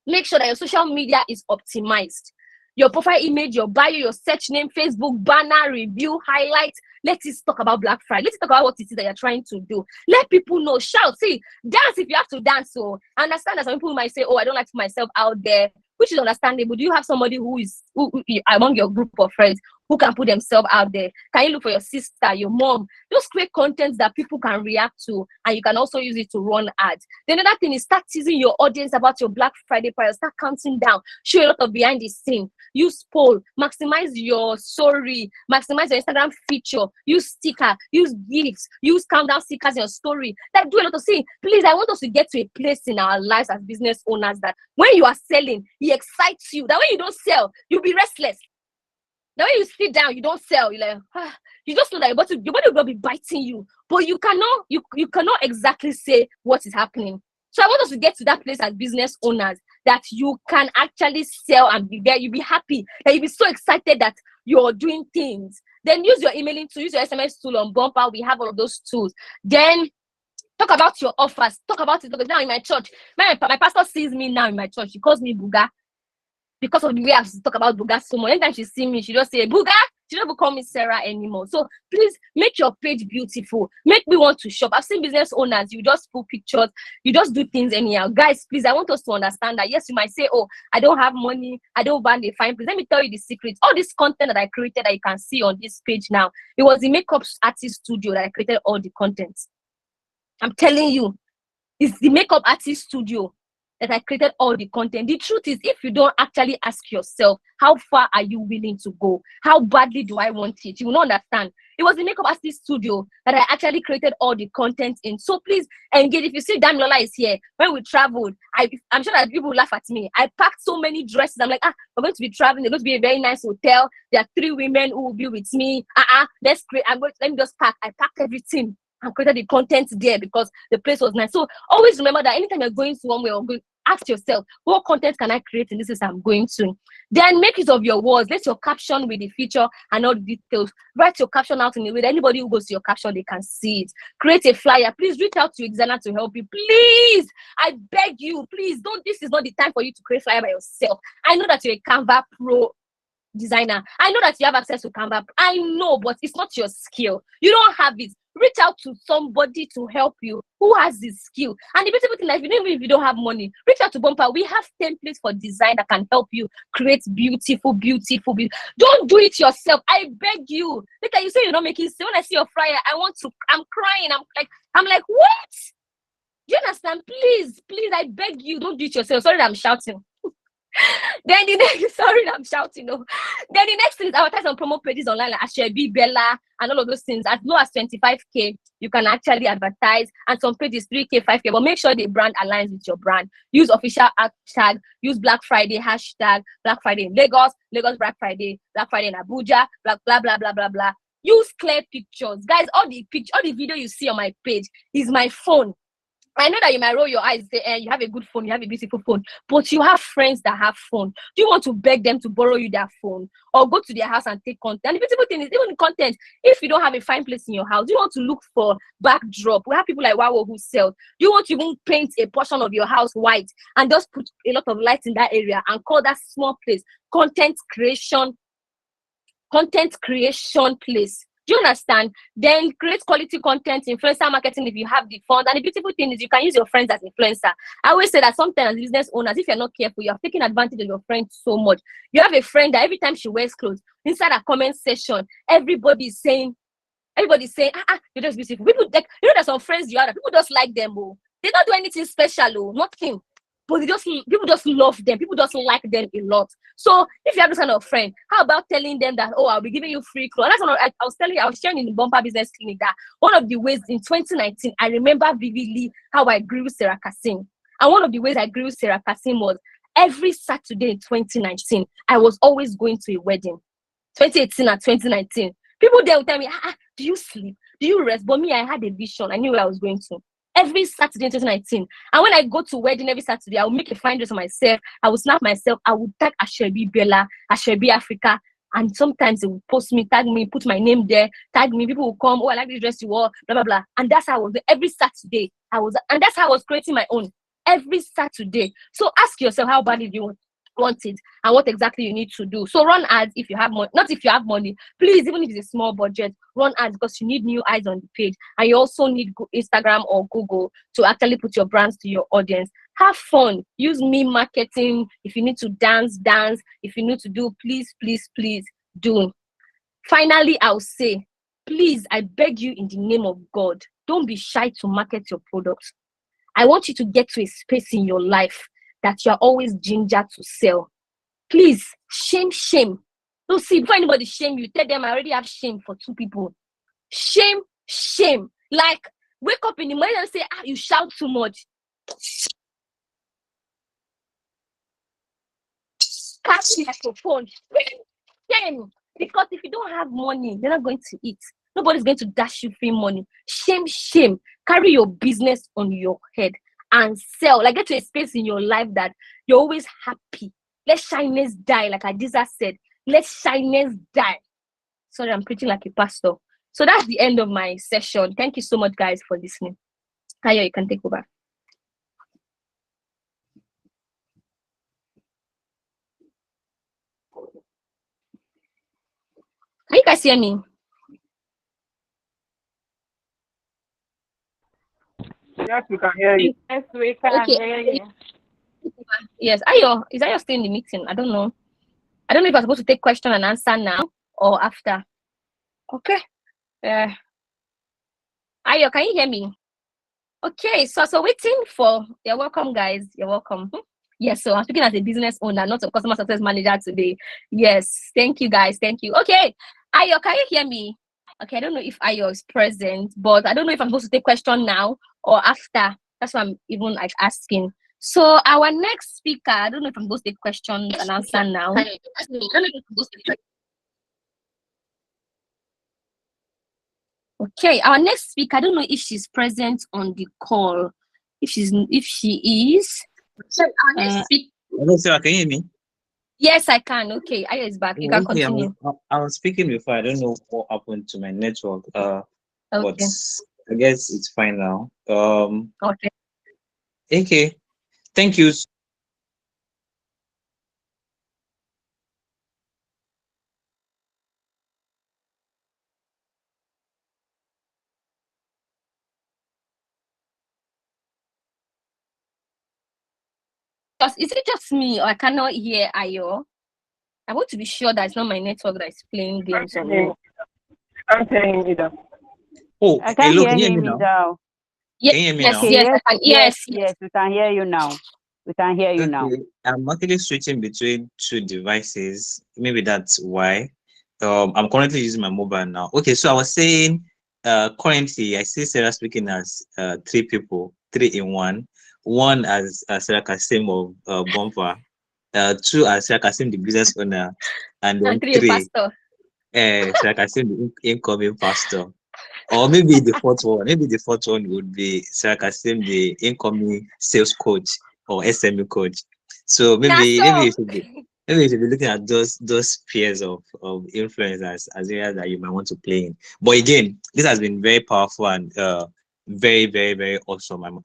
make sure that your social media is optimized. Your profile image, your bio, your search name, Facebook, banner, review, highlight. Let's talk about Black Friday. Let's talk about what it is that you're trying to do. Let people know. Shout. See, dance if you have to dance. So I understand that some people might say, I don't like to put myself out there, which is understandable. Do you have somebody who among your group of friends who can put themselves out there? Can you look for your sister, your mom? Just create content that people can react to, and you can also use it to run ads. The another thing is start teasing your audience about your Black Friday price. Start counting down. Show a lot of behind the scene. Use poll. Maximize your story. Maximize your Instagram feature. Use sticker. Use gifts. Use countdown stickers in your story. Like do a lot of things. Please, I want us to get to a place in our lives as business owners that when you are selling, it excites you. That when you don't sell, you'll be restless. Now when you sit down, you don't sell. You're like, you just know that your body will be biting you. but you cannot exactly say what is happening. So I want us to get to that place as business owners that you can actually sell and be there. You'll be happy, that you'll be so excited that you're doing things. Then use your emailing tool, use your SMS tool on Bumper. We have all of those tools. Then talk about your offers. Talk about it. Because now in my church, my pastor sees me now in my church. She calls me Buga because of the way I talk about Buga so much. Anytime she sees me, she just say Buga. She don't even call me Sarah anymore. So please make your page beautiful. Make me want to shop. I've seen business owners, you just put pictures, you just do things anyhow. Guys, please, I want us to understand that. Yes, you might say, oh, I don't have money, I don't want a fine place. Let me tell you the secret. All this content that I created that you can see on this page now, it was the makeup artist studio that I created all the content. I'm telling you, it's the makeup artist studio that I created all the content. The truth is, if you don't actually ask yourself, how far are you willing to go? How badly do I want it? You will not understand. It was the makeup artist studio that I actually created all the content in. So please engage. If you see Damilola is here, when we traveled, I'm sure that people will laugh at me. I packed so many dresses. I'm like, we're going to be traveling. There's going to be a very nice hotel. There are 3 women who will be with me. Let's create. Let me just pack. I packed everything and created the content there because the place was nice. So always remember that anytime you're going somewhere or going, ask yourself, what content can I create in this place I'm going to? Then make use of your words. Let your caption with the feature and all the details. Write your caption out in a way that anybody who goes to your caption, they can see it. Create a flyer. Please reach out to Xana to help you. Please, I beg you, please don't. This is not the time for you to create flyer by yourself. I know that you're a Canva Pro designer. I know that you have access to Canva. I know, but it's not your skill. You don't have it. Reach out to somebody to help you who has this skill. And the beautiful thing is, even if you don't have money, reach out to Bumper. We have templates for design that can help you create beautiful. Don't do it yourself. I beg you. Later you say you're not making sense. When I see your flyer, I'm crying. I'm like, what? Do you understand? Please, I beg you, don't do it yourself. Sorry that I'm shouting. Then the next, sorry I'm shouting. No. Then the next thing is advertise on promo pages online like Asoebi, Bella, and all of those things. As low as 25K, you can actually advertise. And some pages 3K, 5K, but make sure the brand aligns with your brand. Use official hashtag. Use Black Friday hashtag. Black Friday in Lagos Black Friday in Abuja. Blah blah blah blah blah blah. Use clear pictures, guys. All the video you see on my page is my phone. I know that you might roll your eyes and say, you have a good phone, you have a beautiful phone, but you have friends that have phone. Do you want to beg them to borrow you their phone or go to their house and take content? And the beautiful thing is, even content, if you don't have a fine place in your house, do you want to look for backdrop? We have people like Wawo who sell. Do you want to even paint a portion of your house white and just put a lot of light in that area and call that small place content creation place? Do you understand? Then create quality content, influencer marketing if you have the funds. And the beautiful thing is you can use your friends as influencer. I always say that sometimes as business owners, if you're not careful, you have taken advantage of your friends so much. You have a friend that every time she wears clothes, inside a comment section, everybody's saying, you're just beautiful. People like, there's some friends you have that people just like them. Oh. They don't do anything special, nothing. But people just love them. People just like them a lot. So if you have this kind of friend, how about telling them that, I'll be giving you free clothes? And that's what I was sharing in the Bumper Business Clinic that one of the ways in 2019, I remember vividly how I grew Sarah Kasim. And one of the ways I grew Sarah Kasim was every Saturday in 2019, I was always going to a wedding. 2018 and 2019. People there would tell me, do you sleep? Do you rest? But me, I had a vision. I knew where I was going to. Every Saturday in 2019. And when I go to wedding every Saturday, I will make a fine dress for myself. I will snap myself. I will tag Asoebi Bella, Asoebi Africa. And sometimes they will post me, tag me, put my name there, tag me. People will come, I like this dress you wore, blah, blah, blah. And that's how I was every Saturday. And that's how I was creating my own every Saturday. So ask yourself, how badly do you want it and what exactly you need to do. So run ads if you have money. Not if you have money, please, even if it's a small budget, run ads because you need new eyes on the page, and you also need Instagram or Google to actually put your brands to your audience. Have fun. Use meme marketing. If you need to dance. If you need to do, please do. Finally, I'll say, please, I beg you in the name of God, don't be shy to market your product. I want you to get to a space in your life that you're always ginger to sell. Please, shame. Don't see, before anybody shame you, tell them I already have shame for 2 people. Shame. Like, wake up in the morning and say, you shout too much. Catch the microphone. Shame. Because if you don't have money, you're not going to eat. Nobody's going to dash you free money. Shame, shame. Carry your business on your head and sell. Like, get to a space in your life that you're always happy. Let shyness die, like Adiza said. Let shyness die. Sorry, I'm preaching like a pastor. So that's the end of my session. Thank you so much, guys, for listening. Ayo, you can take over. Can you guys hear me? Yes, we can hear you. Yes, we can Okay. hear you. Yes, Ayo, is Ayo still in the meeting? I don't know. I don't know if I'm supposed to take question and answer now or after. Okay. Ayo, can you hear me? Okay, so waiting for, you're welcome, guys. You're welcome. Yes, so I'm speaking as a business owner, not a customer success manager today. Yes, thank you, guys. Thank you. Okay, Ayo, can you hear me? Okay, I don't know if Ayo is present, but I don't know if I'm supposed to take question now or after. That's why I'm even like asking. So our next speaker, I don't know if I'm supposed to take questions and answer now. Okay, our next speaker, I don't know if she's present on the call. If she is. Hello, Sarah, can you hear me? Yes, I can. Okay, Ayo is back. You can Okay, continue. I was speaking before. I don't know what happened to my network. But Okay. I guess it's fine now. Okay. Okay, thank you. Is it just me or I cannot hear Ayo? I want to be sure that it's not my network that is playing games on me. I'm saying either. Oh, I can hello, hear can you hear him me now? now. Yes, Can you hear me yes, now? Okay, yes, I can. Yes, yes, we can hear you now. We can hear you now. Okay, I'm actually switching between two devices. Maybe that's why. I'm currently using my mobile now. Okay, so I was saying, currently I see Sarah speaking as three people, three in one. One as Sarah Kasim of Bumper, two as Sarah Kasim, the business owner, and then and three three, pastor. Sarah Kasim, the incoming pastor. Or maybe the fourth one. Maybe the fourth one would be Sarah Kasim, the incoming sales coach or SME coach. So maybe you should be looking at those peers of influencers as areas that you might want to play in. But again, this has been very powerful and very, very, very awesome.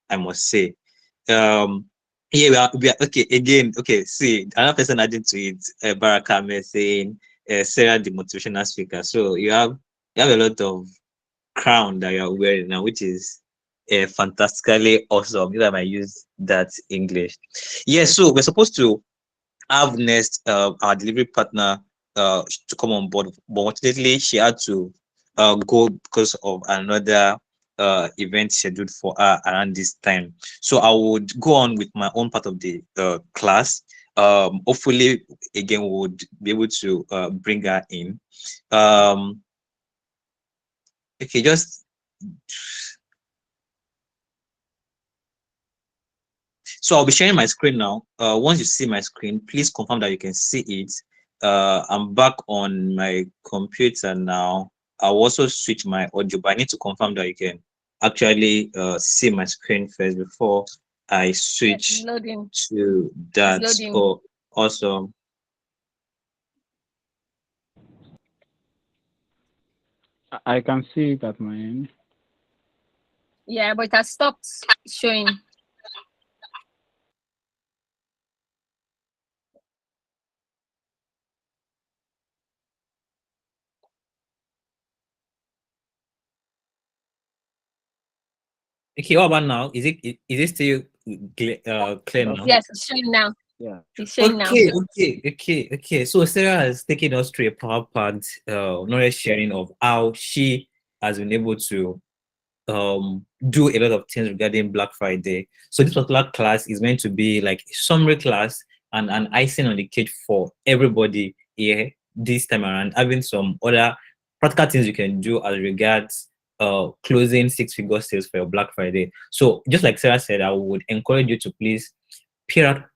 I must say. Yeah, we are okay. Again, okay. See, another person adding to it, Baraka saying, Sarah, the motivational speaker. So you have a lot of crown that you're wearing now, which is fantastically awesome. If I might use that English. Yes, so we're supposed to have next our delivery partner to come on board, but unfortunately she had to go because of another event scheduled for her around this time. So I would go on with my own part of the class. Hopefully, again, we would be able to bring her in. Okay, just so I'll be sharing my screen now. Once you see my screen, please confirm that you can see it. I'm back on my computer now. I'll also switch my audio, but I need to confirm that you can actually see my screen first before I switch Loading. to that. loading. Oh, awesome. I can see it at my end. Yeah, but it has stopped showing. Okay, what about now? Is it still clear now? Yes, it's showing now. Yeah. It's showing now. Okay. So Sarah has taken us through a power-packed knowledge sharing of how she has been able to do a lot of things regarding Black Friday. So this particular class is meant to be like a summary class and an icing on the cake for everybody here this time around, having some other practical things you can do as regards closing six-figure sales for your Black Friday. So just like Sarah said, I would encourage you to please pair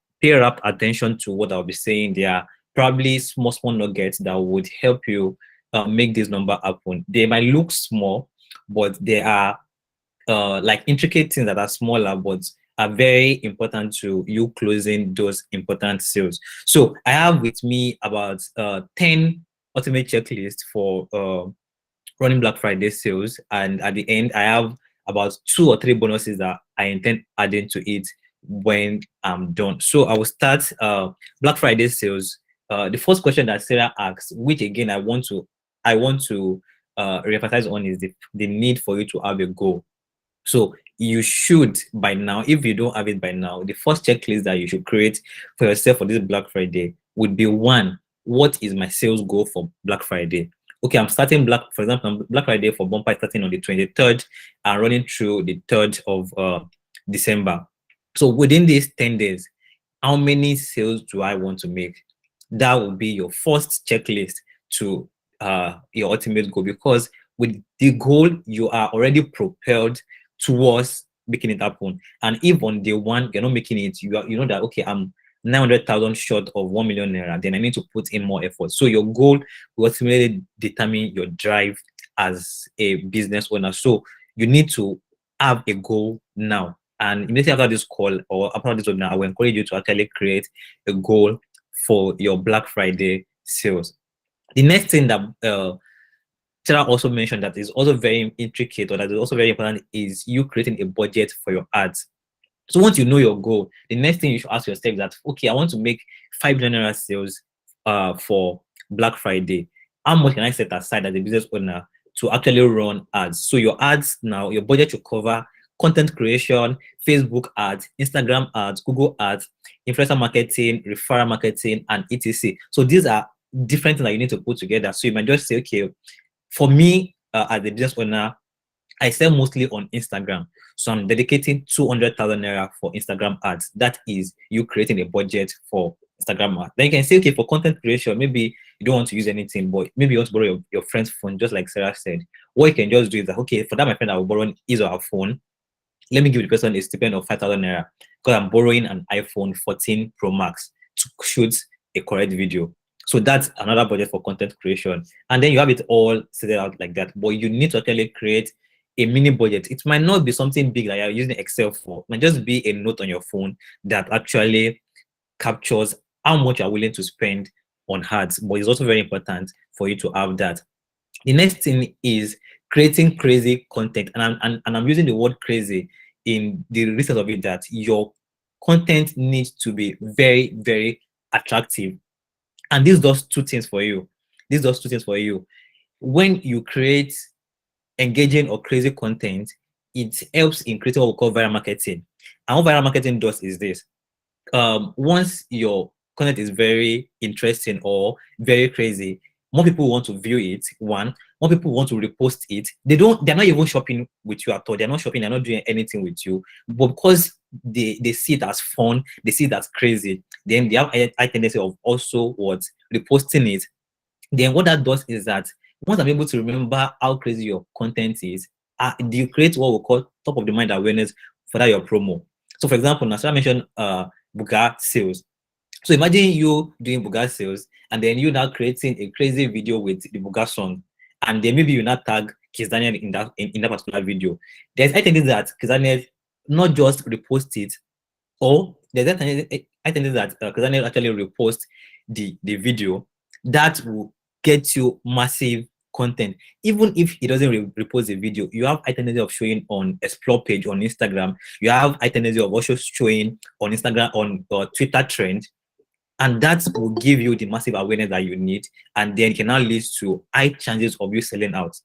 up attention to what I'll be saying. There are probably small nuggets that would help you make this number happen. They might look small, but they are like intricate things that are smaller, but are very important to you closing those important sales. So I have with me about 10 ultimate checklists for running Black Friday sales, and at the end I have about 2 or 3 bonuses that I intend adding to it when I'm done. So I will start Black Friday sales. The first question that Sarah asks, which again I want to reemphasize on, is the need for you to have a goal. So you should, by now, if you don't have it by now, the first checklist that you should create for yourself for this Black Friday would be: one, what is my sales goal for Black Friday? Okay, I'm starting for example, Black Friday for Bumper starting on the 23rd and running through the 3rd of December. So within these 10 days, how many sales do I want to make? That will be your first checklist to your ultimate goal, because with the goal, you are already propelled towards making it happen. And if on day one you're not making it, you know that, okay, I'm 900,000 short of 1 million naira, then I need to put in more effort. So your goal will ultimately determine your drive as a business owner. So you need to have a goal now. And immediately after this call or after this webinar, I will encourage you to actually create a goal for your Black Friday sales. The next thing that Sarah also mentioned that is also very intricate, or that is also very important, is you creating a budget for your ads. So once you know your goal, the next thing you should ask yourself is that, okay, I want to make 5 general sales for Black Friday. How much can I set aside as a business owner to actually run ads? So your ads now, your budget should cover content creation, Facebook ads, Instagram ads, Google ads, influencer marketing, referral marketing, and etc. So these are different things that you need to put together. So you might just say, okay, for me as a business owner, I sell mostly on Instagram. So I'm dedicating 200,000 naira for Instagram ads. That is you creating a budget for Instagram ads. Then you can say, okay, for content creation, maybe you don't want to use anything, but maybe you want to borrow your friend's phone, just like Sarah said. What you can just do is that, okay, for that, my friend, I will borrow his or her phone. Let me give the person a stipend of 5,000 naira because I'm borrowing an iPhone 14 Pro Max to shoot a correct video. So that's another budget for content creation. And then you have it all set out like that. But you need to actually create a mini budget. It might not be something big that you're using Excel for. It might just be a note on your phone that actually captures how much you're willing to spend on ads. But it's also very important for you to have that. The next thing is creating crazy content. And I'm using the word crazy in the research of it, that your content needs to be very, very attractive. And this does 2 things for you. This does 2 things for you. When you create engaging or crazy content, it helps in creating what we call viral marketing. And what viral marketing does is this. Once your content is very interesting or very crazy, more people want to view it. One, more people want to repost it. They're not even shopping with you at all. They're not shopping, they're not doing anything with you. But because they see it as fun, they see it as crazy, then they have a tendency of also reposting it. Then what that does is that once I'm able to remember how crazy your content is, you create what we call top of the mind awareness for that your promo. So for example, Nasra mentioned Buga sales. So imagine you doing Buga sales, and then you now creating a crazy video with the Buga song, and then maybe you not tag Kizz Daniel in that particular video. There's I think that Kizz Daniel not just repost it, or there's I think that Kizz Daniel actually repost the video. That will get you massive content. Even if it doesn't repost the video, you have itinerary of showing on explore page on Instagram. You have itinerary of also showing on Instagram, on Twitter trend. And that will give you the massive awareness that you need, and then it can now lead to high chances of you selling out.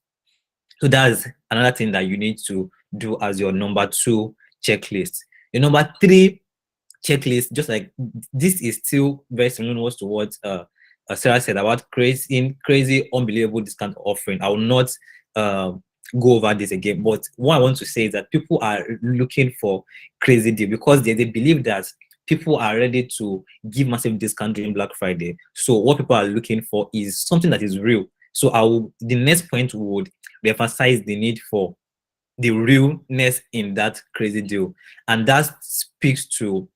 So that's another thing that you need to do as your number 2 checklist. Your number 3 checklist, just like this, is still very similar to what Sarah said about creating crazy, unbelievable discount offering. I will not go over this again, but what I want to say is that people are looking for crazy deal because they believe that people are ready to give massive discount during Black Friday. So what people are looking for is something that is real. So the next point would emphasize the need for the realness in that crazy deal. And that speaks to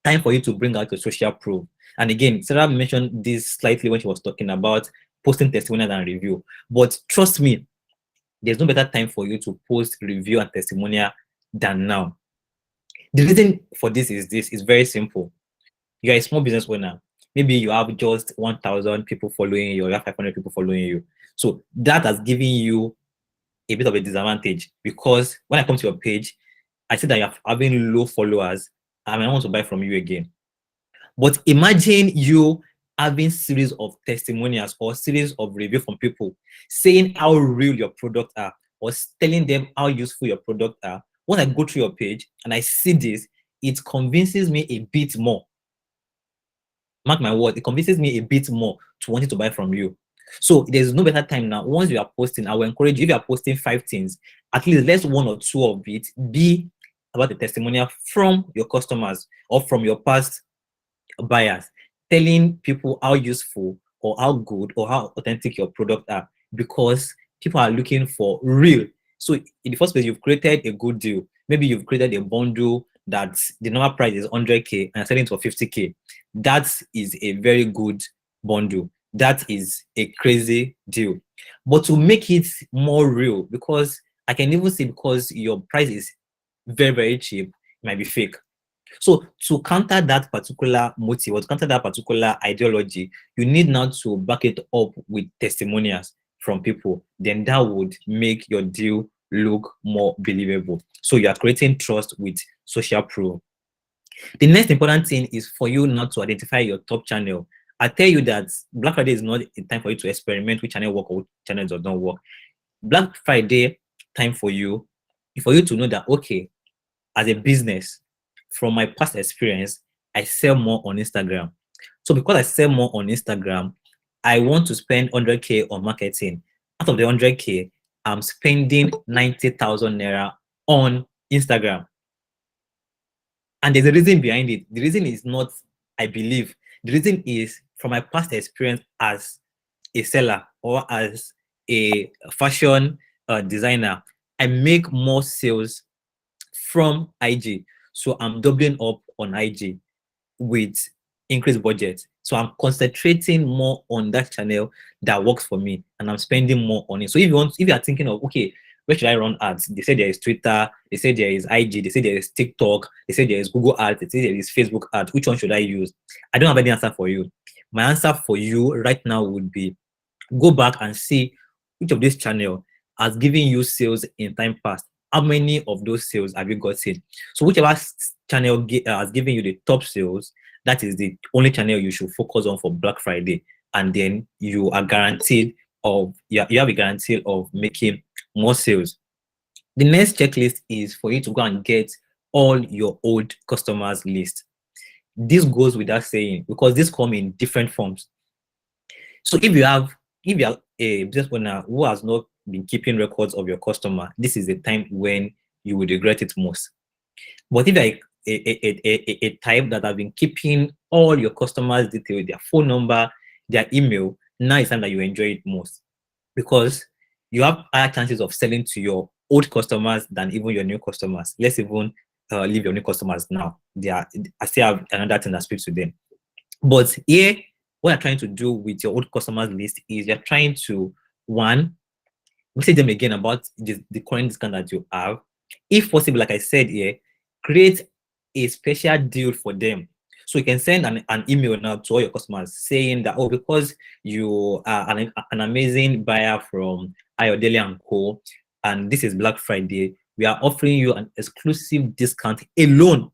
time for you to bring out your social proof. And again, Sarah mentioned this slightly when she was talking about posting testimonial and review. But trust me, there's no better time for you to post review and testimonial than now. The reason for this is very simple. You're a small business owner. Maybe you have just 1,000 people following you, or you have 500 people following you. So that has given you a bit of a disadvantage, because when I come to your page, I see that you're having low followers and I want to buy from you again. But imagine you having series of testimonials or series of review from people saying how real your product are, or telling them how useful your product are. When I go through your page and I see this, it convinces me a bit more. Mark my word, it convinces me a bit more to wanting to buy from you. So there's no better time now. Once you are posting, I will encourage you, if you are posting 5 things, at least let 1 or 2 of it be about the testimonial from your customers or from your past buyers, telling people how useful or how good or how authentic your product are, because people are looking for real. So in the first place, you've created a good deal. Maybe you've created a bundle that the normal price is 100K and selling it for 50K. That is a very good bundle. That is a crazy deal. But to make it more real, because I can even say, because your price is very, very cheap, it might be fake. So to counter that particular motive, or to counter that particular ideology, you need now to back it up with testimonials from people. Then that would make your deal look more believable. So you are creating trust with social proof. The next important thing is for you not to identify your top channel. I tell you that Black Friday is not a time for you to experiment which channel work or which channel does not work. Black Friday time for you to know that, okay, as a business, from my past experience, I sell more on Instagram. So because I sell more on Instagram, I want to spend 100K on marketing. Out of the 100K, I'm spending 90,000 naira on Instagram. And there's a reason behind it. The reason is not, I believe, the reason is from my past experience as a seller or as a fashion designer, I make more sales from IG. So I'm doubling up on IG with increased budget. So I'm concentrating more on that channel that works for me, and I'm spending more on it. So if you are thinking of, okay, where should I run ads? They say there is Twitter, they say there is IG, they say there is TikTok, they say there is Google ads, they say there is Facebook ads. Which one should I use? I don't have any answer for you. My answer for you right now would be, go back and see which of this channel has given you sales in time past. How many of those sales have you gotten? So whichever channel has given you the top sales, that is the only channel you should focus on for Black Friday. And then you are guaranteed of, you have a guarantee of making more sales. The next checklist is for you to go and get all your old customers list. This goes without saying, because this come in different forms. So if you are a business owner who has not been keeping records of your customer, this is the time when you would regret it most. But if you're a type that have been keeping all your customers' details, their phone number, their email, now it's time that you enjoy it most, because you have higher chances of selling to your old customers than even your new customers. Let's even leave your new customers now. I still have another thing that speaks to them. But here, what you're trying to do with your old customers list is you're trying to, one, message them again about the current discount that you have. If possible, like I said here, create a special deal for them. So you can send an email now to all your customers saying that, oh, because you are an amazing buyer from Ayodele & Co, and this is Black Friday, we are offering you an exclusive discount alone.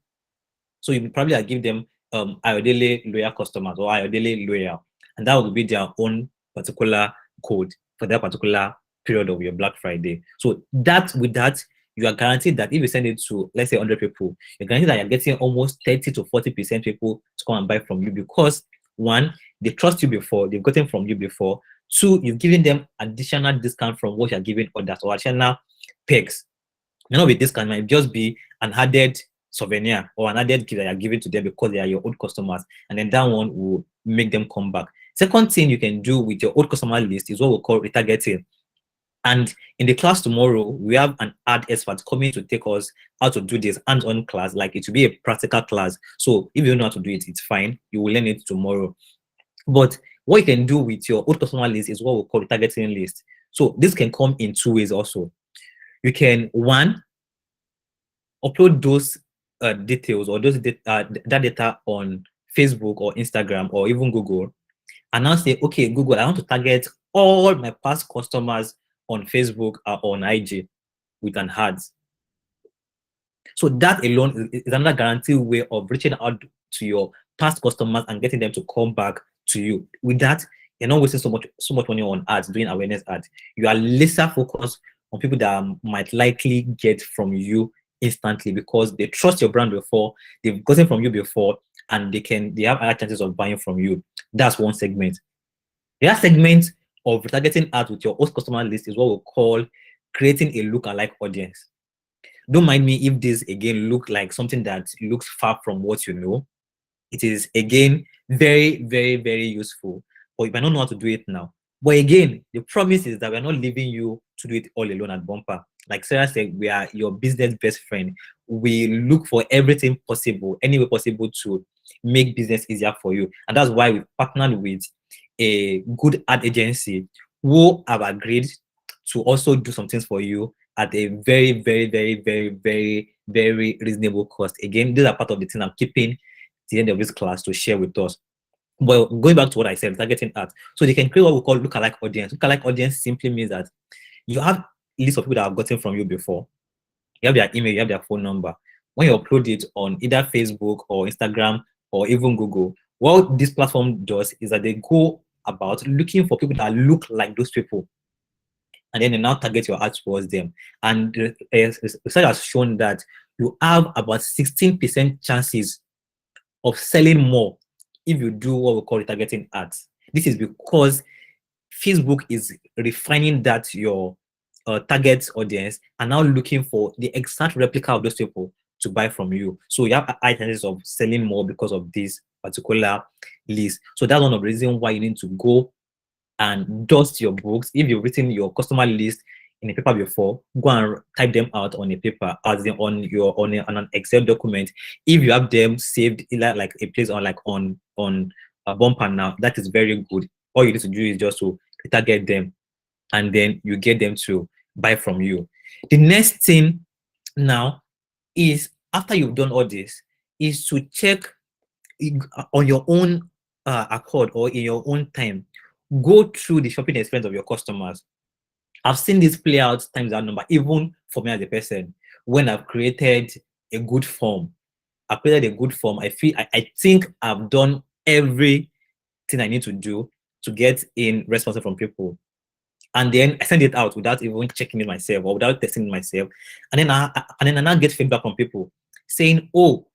So you probably give them Ayodele loyal customers or Ayodele loyal, and that will be their own particular code for that particular period of your Black Friday. So with that, you are guaranteed that if you send it to, let's say, 100 people, you're guaranteed that you're getting almost 30 to 40% people to come and buy from you, because one, they trust you before, they've gotten from you before. Two, you've given them additional discount from what you're giving others, or additional perks. May not be discount, might just be an added souvenir or an added gift that you're giving to them because they are your old customers, and then that one will make them come back. Second thing you can do with your old customer list is what we call retargeting. And in the class tomorrow, we have an ad expert coming to take us how to do this hands-on class. Like, it will be a practical class. So if you don't know how to do it, it's fine. You will learn it tomorrow. But What you can do with your old customer list is what we call the targeting list. So this can come in two ways also. You can, one, upload those details or that data on Facebook or Instagram or even Google, and now say, okay, Google, I want to target all my past customers on Facebook or on IG with an ads. So that alone is another guaranteed way of reaching out to your past customers and getting them to come back to you. With that, you're not wasting so much money on ads, doing awareness ads. You are laser focused on people that might likely get from you instantly because they trust your brand before, they've gotten from you before, and they have higher chances of buying from you. That's one segment. The other segment of retargeting ads with your host customer list is what we call creating a lookalike audience. Don't mind me if this again look like something that looks far from what you know. It is again very, very, very useful, but you might not know how to do it now. But again, the promise is that we're not leaving you to do it all alone at Bumper. Like Sarah said, we are your business best friend. We look for everything possible, any way possible to make business easier for you. And that's why we've partnered with a good ad agency who have agreed to also do some things for you at a very, very, very, very, very, very reasonable cost. Again, these are part of the thing I'm keeping at the end of this class to share with us. Well, going back to what I said, targeting ads. So they can create what we call lookalike audience. Lookalike audience simply means that you have a list of people that have gotten from you before. You have their email, you have their phone number. When you upload it on either Facebook or Instagram or even Google, what this platform does is that they go about looking for people that look like those people, and then they now target your ads towards them. And the research has shown that you have about 16% chances of selling more if you do what we call retargeting ads. This is because Facebook is refining that your target audience are now looking for the exact replica of those people to buy from you. So you have high chances of selling more because of this particular list. So that's one of the reasons why you need to go and dust your books. If you've written your customer list in a paper before, go and type them out on a paper, as in on an Excel document. If you have them saved in like a place on a Bumper now, that is very good. All you need to do is just to target them, and then you get them to buy from you. The next thing now is, after you've done all this, is to check on your own accord or in your own time. Go through the shopping experience of your customers. I've seen this play out times that number, even for me as a person. When I've created a good form, I think I've done everything I need to do to get in responses from people. And then I send it out without even checking it myself or without testing it myself. And then I now get feedback from people saying, oh,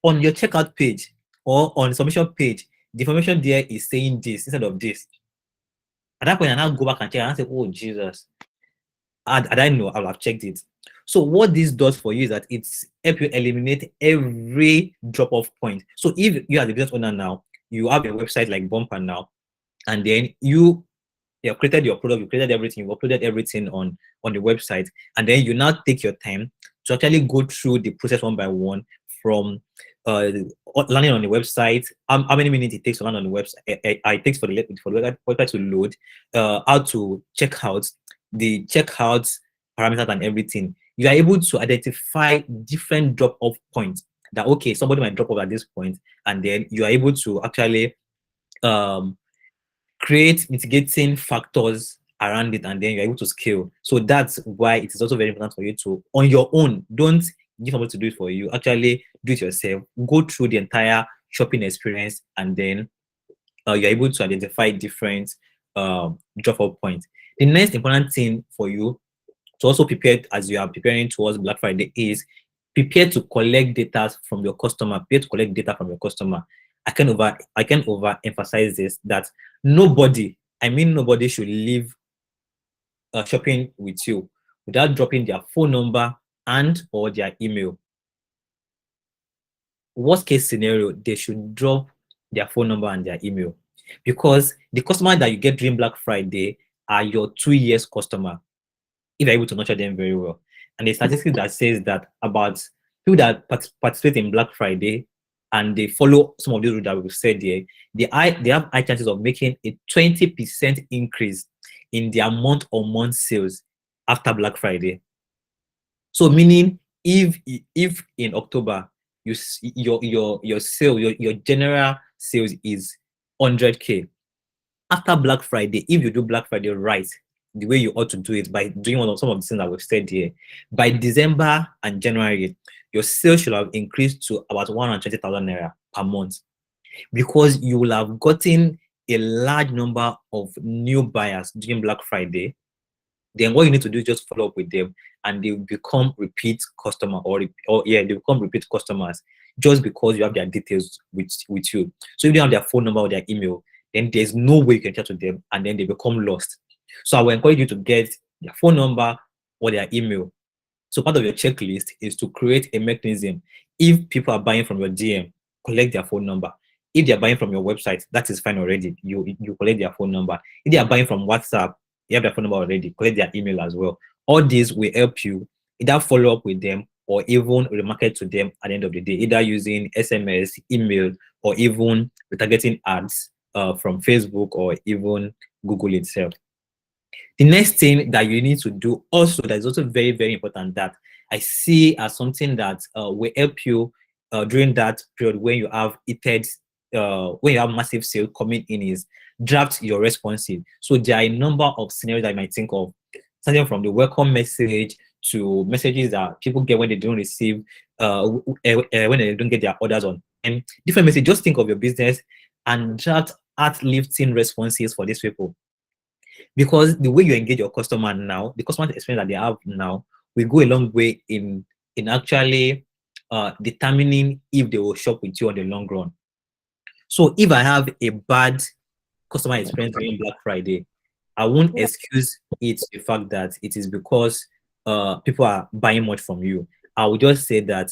on your checkout page or on the submission page, the information there is saying this instead of this. At that point, I now go back and check and I say, oh, Jesus, I know, I'll have checked it. So what this does for you is that it's help you eliminate every drop-off point. So if you are the business owner now, you have a website like Bumper now, and then you have created your product, you created everything, you uploaded everything on the website, and then you now take your time to actually go through the process one by one, from landing on the website, how many minutes it takes to land on the website, it takes for the website to load, how to check out, the checkout parameters and everything. You are able to identify different drop-off points that, okay, somebody might drop off at this point, and then you are able to actually create mitigating factors around it, and then you're able to scale. So that's why it is also very important for you to, on your own, don't give somebody to do it for you. Actually do it yourself. Go through the entire shopping experience, and then you're able to identify different drop-off points. The next important thing for you to also prepare as you are preparing towards Black Friday is prepare to collect data from your customer. Prepare to collect data from your customer. I can overemphasize this, that nobody should leave shopping with you without dropping their phone number and or their email. Worst case scenario, they should drop their phone number and their email, because the customer that you get during Black Friday are your 2 years customer, if you're able to nurture them very well. And the statistic that says that about people that participate in Black Friday and they follow some of these rules that we've said here, they have high chances of making a 20% increase in their month-on-month sales after Black Friday. So meaning if in October your sale, your general sales is 100K, after Black Friday, if you do Black Friday right, the way you ought to do it by doing some of the things that we've said here, by December and January, your sales should have increased to about 120,000 naira per month, because you will have gotten a large number of new buyers during Black Friday. Then what you need to do is just follow up with them, and they become repeat customer they become repeat customers just because you have their details with you. So if they have their phone number or their email, then there's no way you can chat to them, and then they become lost. So I will encourage you to get their phone number or their email. So part of your checklist is to create a mechanism. If people are buying from your DM, collect their phone number. If they're buying from your website, that is fine already. You collect their phone number. If they are buying from WhatsApp, you have their phone number already, collect their email as well. All these will help you either follow up with them or even remarket to them at the end of the day, either using SMS, email, or even retargeting ads from Facebook or even Google itself. The next thing that you need to do also, that is also very, very important, that I see as something that will help you during that period when you have when you have massive sales coming in, is draft your responsive. So there are a number of scenarios that you might think of, starting from the welcome message to messages that people get when they don't receive, when they don't get their orders on, and different messages. Just think of your business and draft heart-lifting responses for these people. Because the way you engage your customer now, the customer experience that they have now, will go a long way in actually determining if they will shop with you on the long run. So if I have a bad customer experience during Black Friday, I won't excuse it the fact that it is because people are buying much from you. I will just say that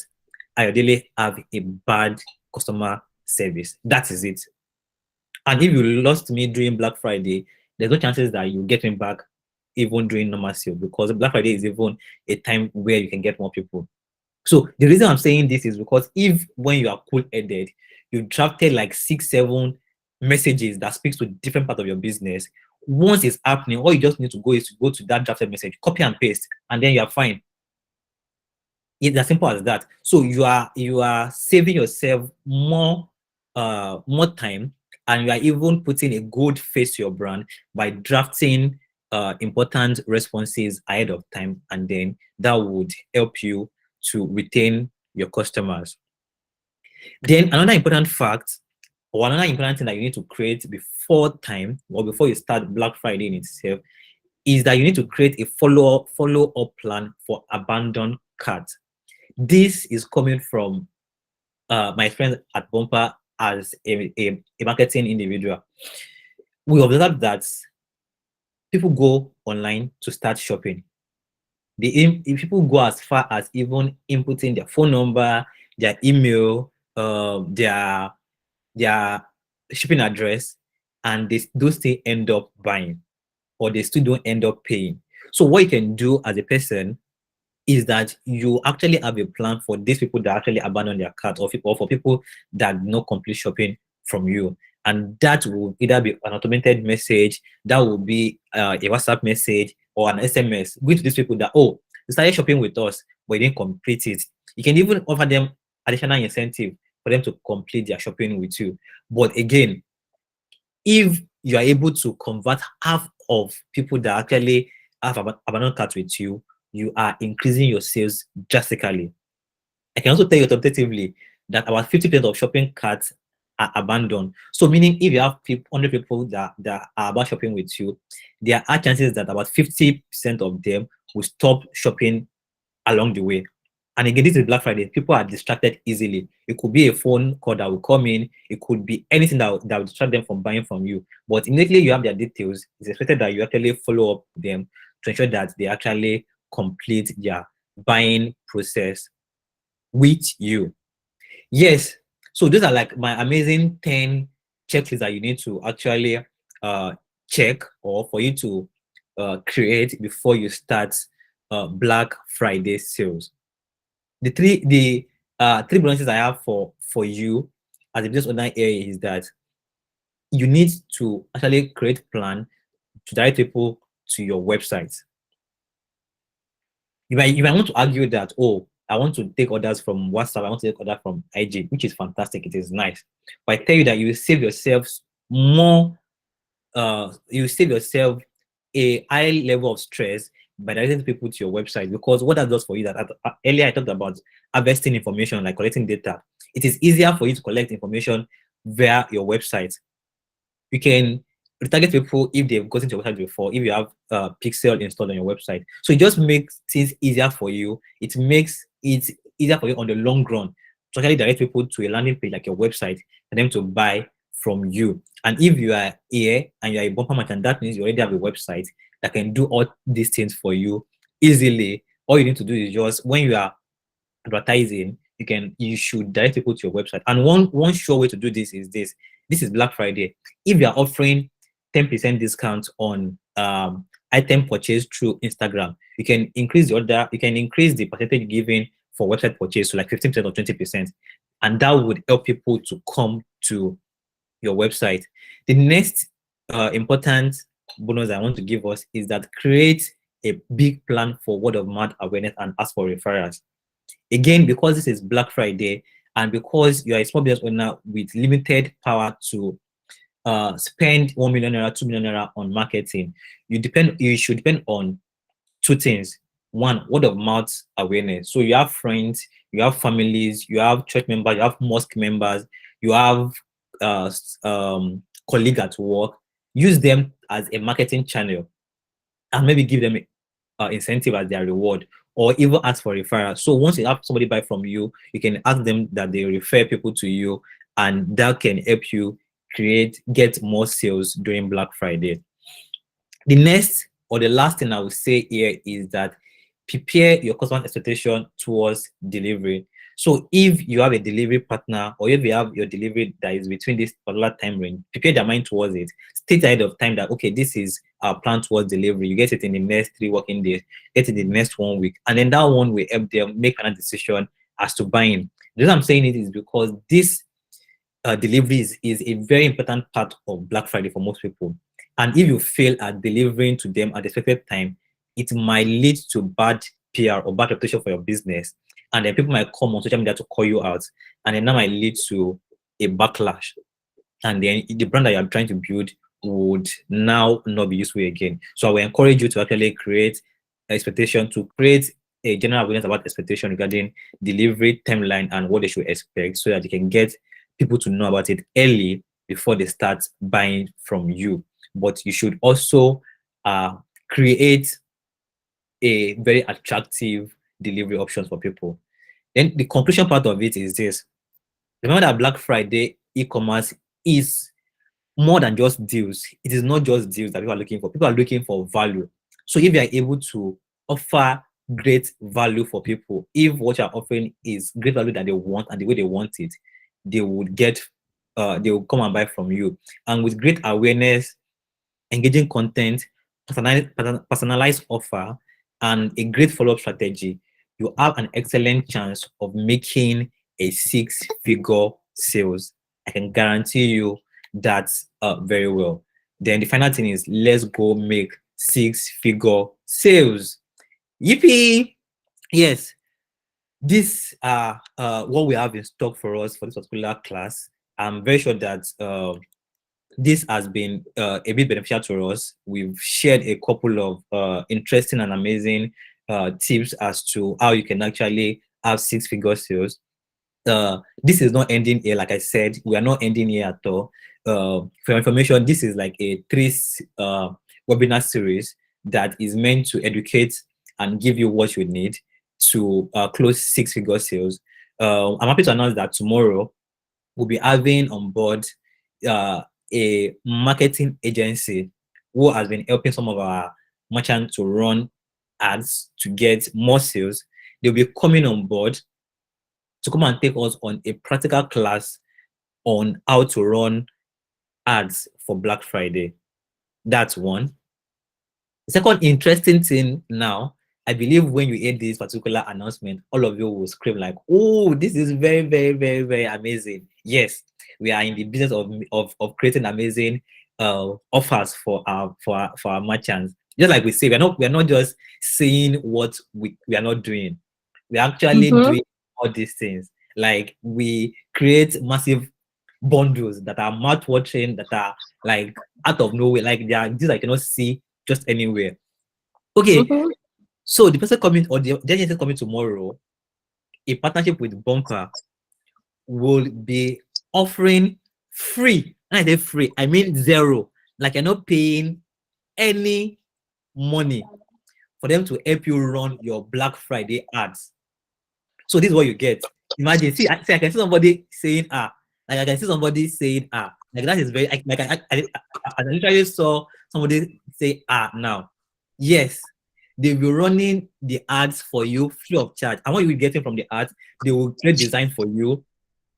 I really have a bad customer service. That is it. And if you lost me during Black Friday, there's no chances that you get me back even during normal sale, because Black Friday is even a time where you can get more people. So the reason I'm saying this is because if when you are cool-headed, you drafted like 6-7 messages that speaks to different part of your business, once it's happening, all you just need to go is to go to that drafted message, copy and paste, and then you are fine. It's as simple as that. So you are saving yourself more time, and you are even putting a good face to your brand by drafting important responses ahead of time, and then that would help you to retain your customers. Then another important fact, or another important thing that you need to create before time, or before you start Black Friday in itself, is that you need to create a follow-up plan for abandoned carts. This is coming from my friend at Bumper as a marketing individual. We observed that people go online to start shopping. If people go as far as even inputting their phone number, their email, their shipping address, and those things end up buying, or they still don't end up paying. So what you can do as a person is that you actually have a plan for these people that actually abandon their cart, or for people that do not complete shopping from you. And that will either be an automated message, that will be a WhatsApp message, or an SMS going to these people that, oh, they started shopping with us, but they didn't complete it. You can even offer them additional incentive for them to complete their shopping with you. But again, if you are able to convert half of people that actually have abandoned cart with you, you are increasing your sales drastically. I can also tell you tentatively that about 50% of shopping carts are abandoned. So meaning if you have 100 people that are about shopping with you, there are chances that about 50% of them will stop shopping along the way. And again, this is Black Friday. People are distracted easily. It could be a phone call that will come in. It could be anything that will distract them from buying from you. But immediately you have their details, it's expected that you actually follow up with them to ensure that they actually complete their buying process with you. Yes, so those are like my amazing 10 checklists that you need to actually check, or for you to create before you start Black Friday sales. The three bonuses I have for you as a business owner here is that you need to actually create plan to direct people to your website. You might want to argue that, oh, I want to take orders from WhatsApp, I want to take orders from IG, which is fantastic, it is nice. But I tell you that you will save yourself more, you save yourself a high level of stress by directing people to your website, because what that does for you, that earlier I talked about harvesting information, like collecting data. It is easier for you to collect information via your website. You can retarget people if they've gotten to your website before, if you have Pixel installed on your website. So it just makes things easier for you. It makes it easier for you on the long run to actually direct people to a landing page like your website for them to buy from you. And if you are here and you are a bumper merchant, that means you already have a website that can do all these things for you easily. All you need to do is just, when you are advertising, you should direct people to your website. And one sure way to do this is this. This is Black Friday. If you are offering 10% discount on item purchase through Instagram, you can increase the order, you can increase the percentage given for website purchase to like 15% or 20%. And that would help people to come to your website. The next important bonus I want to give us is that create a big plan for word of mouth awareness and ask for referrals. Again, because this is Black Friday and because you are a small business owner with limited power to spend 1 million naira, 2 million naira on marketing, you should depend on two things. One, word of mouth awareness. So you have friends, you have families, you have church members, you have mosque members, you have colleague at work. Use them as a marketing channel and maybe give them incentive as their reward, or even ask for referral. So once you have somebody buy from you, you can ask them that they refer people to you, and that can help you get more sales during Black Friday. The next or the last thing I would say here is that prepare your customer expectation towards delivery. So if you have a delivery partner, or if you have your delivery that is between this particular time range, prepare their mind towards it. State ahead of time that, okay, this is our plan towards delivery. You get it in the next 3 working days, get it in the next 1 week. And then that one will help them make a decision as to buying. The reason I'm saying it is because this delivery is a very important part of Black Friday for most people. And if you fail at delivering to them at the expected time, it might lead to bad PR or bad reputation for your business. And then people might come on social media to call you out. And then that might lead to a backlash. And then the brand that you're trying to build would now not be useful again. So I will encourage you to actually create expectation, to create a general awareness about expectation regarding delivery timeline and what they should expect, so that you can get people to know about it early before they start buying from you. But you should also create a very attractive delivery options for people. Then the conclusion part of it is this. Remember that Black Friday e-commerce is more than just deals. It is not just deals that people are looking for. People are looking for value. So if you are able to offer great value for people, if what you are offering is great value that they want and the way they want it, they would they will come and buy from you. And with great awareness, engaging content, personalized offer, and a great follow-up strategy, you have an excellent chance of making a 6-figure sales. I can guarantee you that very well. Then the final thing is, let's go make 6-figure sales. Yippee! Yes, this what we have in stock for us for this particular class. I'm very sure that this has been a bit beneficial to us. We've shared a couple of interesting and amazing tips as to how you can actually have 6-figure sales. This is not ending here. Like I said, we are not ending here at all. For your information, this is like a 3 webinar series that is meant to educate and give you what you need to close 6-figure sales. I'm happy to announce that tomorrow we'll be having on board a marketing agency who has been helping some of our merchants to run ads to get more sales. They'll be coming on board to come and take us on a practical class on how to run ads for Black Friday. That's one. The second interesting thing now, I believe when you hear this particular announcement, all of you will scream like, oh, this is very, very, very, very amazing. Yes, we are in the business of creating amazing offers for our merchants. Just like we say, we're not just saying what we are not doing. We're actually doing all these things. Like we create massive bundles that are mouth watering, that are like out of nowhere, like they are these I cannot see just anywhere. Okay, so the person coming or the agency coming tomorrow, a partnership with Bumper, will be offering free. And I say free, I mean zero. Like you're not paying any money for them to help you run your Black Friday ads. So this is what you get. Imagine, see, I can see somebody saying like I can see somebody saying like that is very I literally saw somebody say now. Yes, they'll be running the ads for you free of charge. And what you will be getting from the ads, they will create design for you.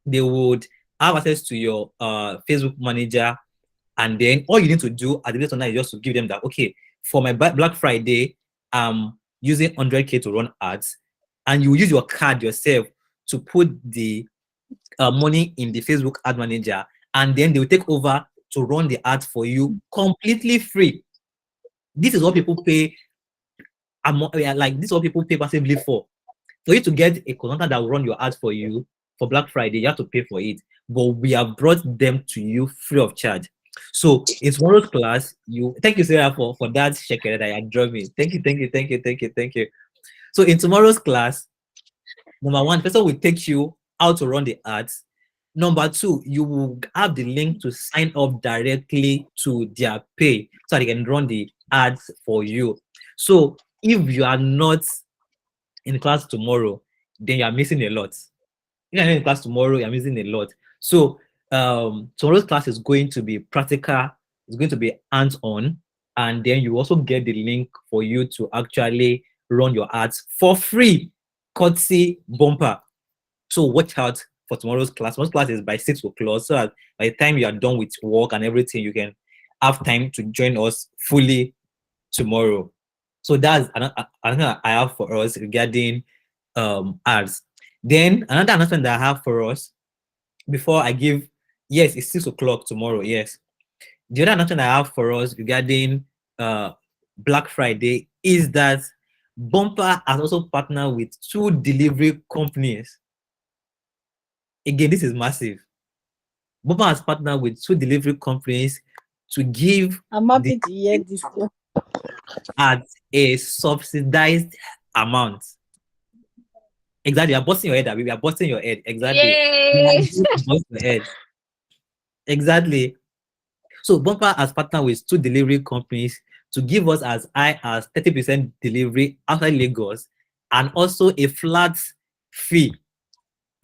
They would have access to your Facebook manager, and then all you need to do at the base of that is just to give them that, okay, for my Black Friday, I'm using 100K to run ads, and you use your card yourself to put the money in the Facebook ad manager, and then they will take over to run the ads for you completely free. This is what people pay. Like this is what people pay passively for. For you to get a consultant that will run your ads for you for Black Friday, you have to pay for it. But we have brought them to you free of charge. So in tomorrow's class, thank you, Sarah, for that shekere that you draw me. Thank you. So in tomorrow's class, number one, person will take you how to run the ads. Number two, you will have the link to sign up directly to their pay so they can run the ads for you. So if you are not in class tomorrow, then you are missing a lot. If you're not in class tomorrow, you're missing a lot. So tomorrow's class is going to be practical, it's going to be hands-on, and then you also get the link for you to actually run your ads for free, courtesy Bumper. So watch out for tomorrow's class. Tomorrow's class is by 6 o'clock, so that by the time you are done with work and everything, you can have time to join us fully tomorrow. So that's another I have for us regarding ads. Then another announcement that I have for us before I give, yes, it's 6 o'clock tomorrow. Yes. The other announcement I have for us regarding Black Friday is that Bumper has also partnered with 2 delivery companies. Again, this is massive. Bumper has partnered with 2 delivery companies to give I'm happy to hear this. at a subsidized amount. Exactly, you're busting your head, Abby. We are busting your head. Exactly. Yay! Bust your head. Exactly. So Bumper has partnered with 2 delivery companies to give us as high as 30% delivery outside Lagos, and also a flat fee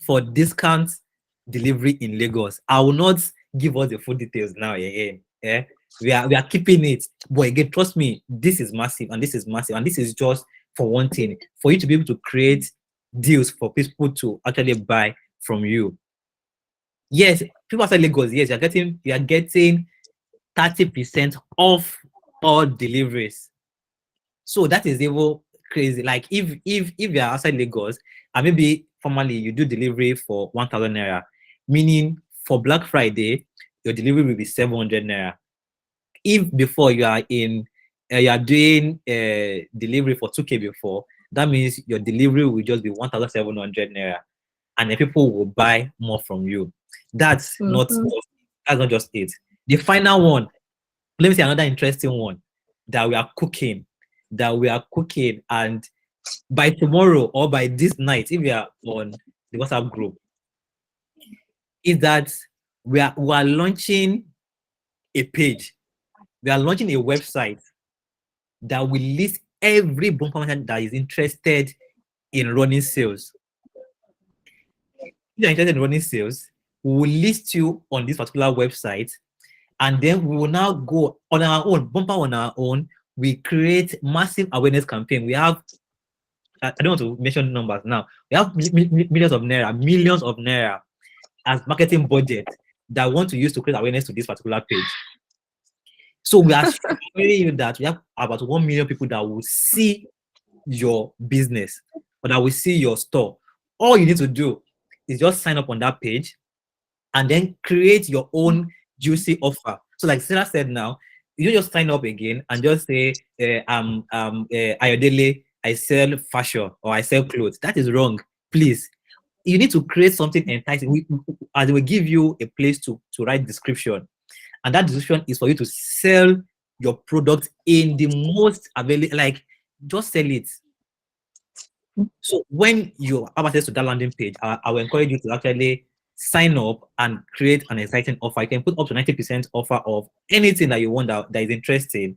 for discount delivery in Lagos. I will not give us the full details now again. Yeah? We are keeping it. But again, trust me, this is massive, and this is massive, and this is just for one thing, for you to be able to create deals for people to actually buy from you. Yes, people outside Lagos, yes, you are getting 30% off all deliveries. So that is even crazy. Like if you are outside Lagos and maybe formally you do delivery for 1,000 naira, meaning for Black Friday your delivery will be 700 naira. If before you are doing delivery for 2K before, that means your delivery will just be 1,700 naira, and then people will buy more from you. That's not just it. The final one, let me say another interesting one that we are cooking, and by tomorrow or by this night, if you are on the WhatsApp group, is that we are launching a page. We are launching a website that will list every Bumper merchant that is interested in running sales. If you're interested in running sales, we will list you on this particular website, and then we will now go on our own, Bumper on our own. We create massive awareness campaign. We have, I don't want to mention numbers now. We have millions of naira as marketing budget that we want to use to create awareness to this particular page. So we are showing you that we have about 1 million people that will see your business or that will see your store. All you need to do is just sign up on that page. and then create your own juicy offer. So like Sarah said now, you don't just sign up again and just say, Ayodele, I sell fashion or I sell clothes. That is wrong. Please, you need to create something enticing. And we give you a place to write description, and that description is for you to sell your product in the most available, like just sell it. So when you have access to that landing page, I will encourage you to actually sign up and create an exciting offer. You can put up to 90% offer of anything that you want that is interesting.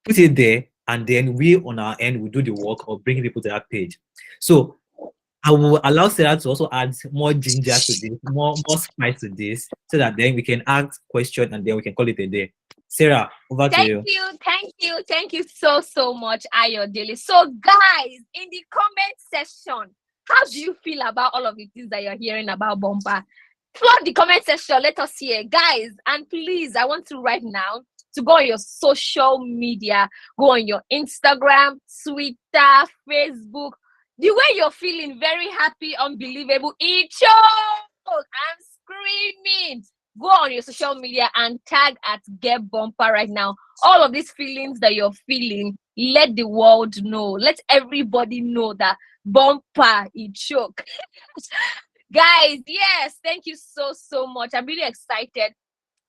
Put it there, and then we on our end will do the work of bringing people to that page. So I will allow Sarah to also add more ginger to this, more spice to this, so that then we can ask questions and then we can call it a day. Sarah, over to you. Thank you so much, Ayodele. So guys, in the comment section, how do you feel about all of the things that you're hearing about Bumper? Flood the comment section, let us hear, guys. And please, I want to right now to go on your social media, go on your Instagram, Twitter, Facebook. The way you're feeling, very happy, unbelievable, I'm screaming. Go on your social media and tag at Get Bumper right now. All of these feelings that you're feeling, let the world know. Let everybody know that Bumper is choke. Guys, yes, thank you so much. I'm really excited.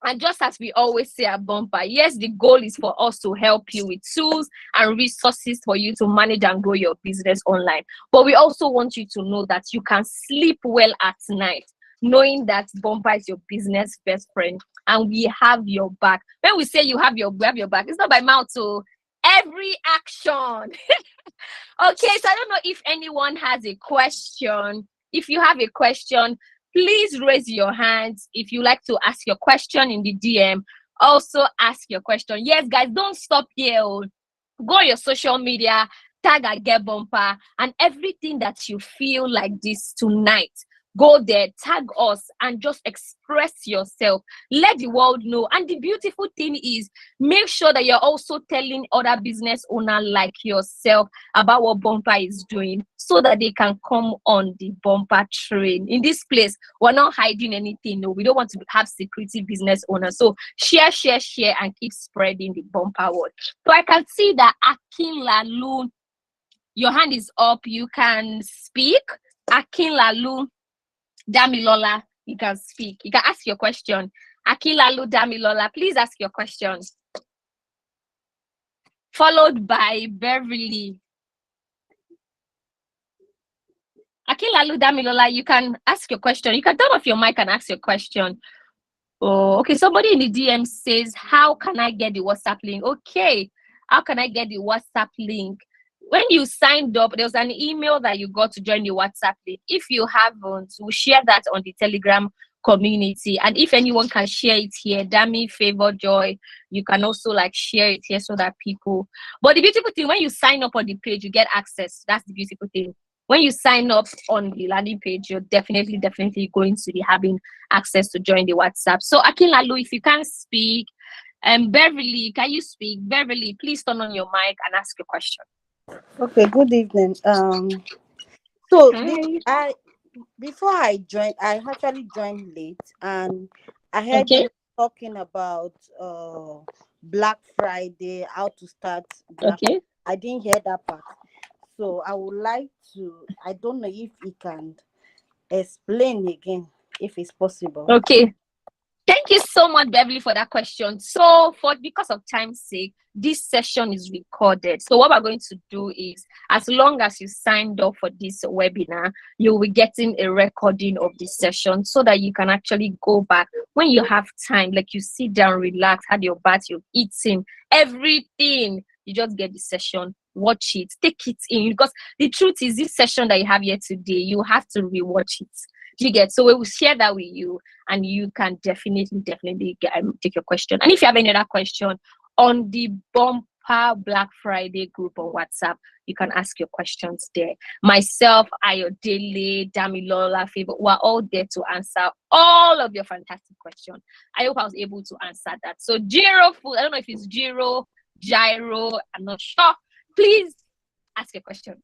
And just as we always say at Bumper, yes, the goal is for us to help you with tools and resources for you to manage and grow your business online. But we also want you to know that you can sleep well at night, knowing that Bumper is your business best friend and we have your back. When we say we have your back, it's not by mouth, so every action. Okay, so I don't know if anyone has a question. If you have a question, please raise your hands. If you like to ask your question in the DM, also ask your question. Yes, guys, don't stop here. Go on your social media, tag at Get Bumper, and everything that you feel like this tonight, go there, tag us, and just express yourself. Let the world know. And the beautiful thing is, make sure that you're also telling other business owners like yourself about what Bumper is doing, so that they can come on the Bumper train. In this place, we're not hiding anything. No, we don't want to have secretive business owners. So share, and keep spreading the Bumper word. So I can see that Akinlalu, your hand is up. You can speak. Akinlalu Damilola, you can speak. You can ask your question. Akinlalu Damilola, please ask your question. Followed by Beverly. Akinlalu Damilola, you can ask your question. You can turn off your mic and ask your question. Oh, okay. Somebody in the DM says, how can I get the WhatsApp link? Okay. How can I get the WhatsApp link? When you signed up, there was an email that you got to join the WhatsApp link. If you haven't, we'll share that on the Telegram community. And if anyone can share it here, Dami, Favor, Joy, you can also like share it here so that people. But the beautiful thing, when you sign up on the page, you get access. That's the beautiful thing. When you sign up on the landing page, you're definitely going to be having access to join the WhatsApp. So Akinlalu, if you can speak, Beverly, can you speak? Beverly, please turn on your mic and ask your question. Okay, good evening. So before I joined, I actually joined late, and I heard you talking about Black Friday, how to start Black Friday. I didn't hear that part. So I would like to, I don't know if you can explain again, if it's possible. Okay. Thank you so much, Beverly, for that question. So because of time's sake, this session is recorded. So what we're going to do is, as long as you signed up for this webinar, you'll be getting a recording of this session so that you can actually go back when you have time, like you sit down, relax, had your bath, you're eating, everything. You just get the session, watch it, take it in. Because the truth is, this session that you have here today, you have to rewatch it. You get, so we will share that with you, and you can definitely take your question. And if you have any other question on the Bumper Black Friday group on WhatsApp, you can ask your questions there. Myself, Ayodele, Damilola, Favor, we're all there to answer all of your fantastic questions. I hope I was able to answer that. So Jiro Food, I don't know if it's Gyro, I'm not sure. Please ask your question.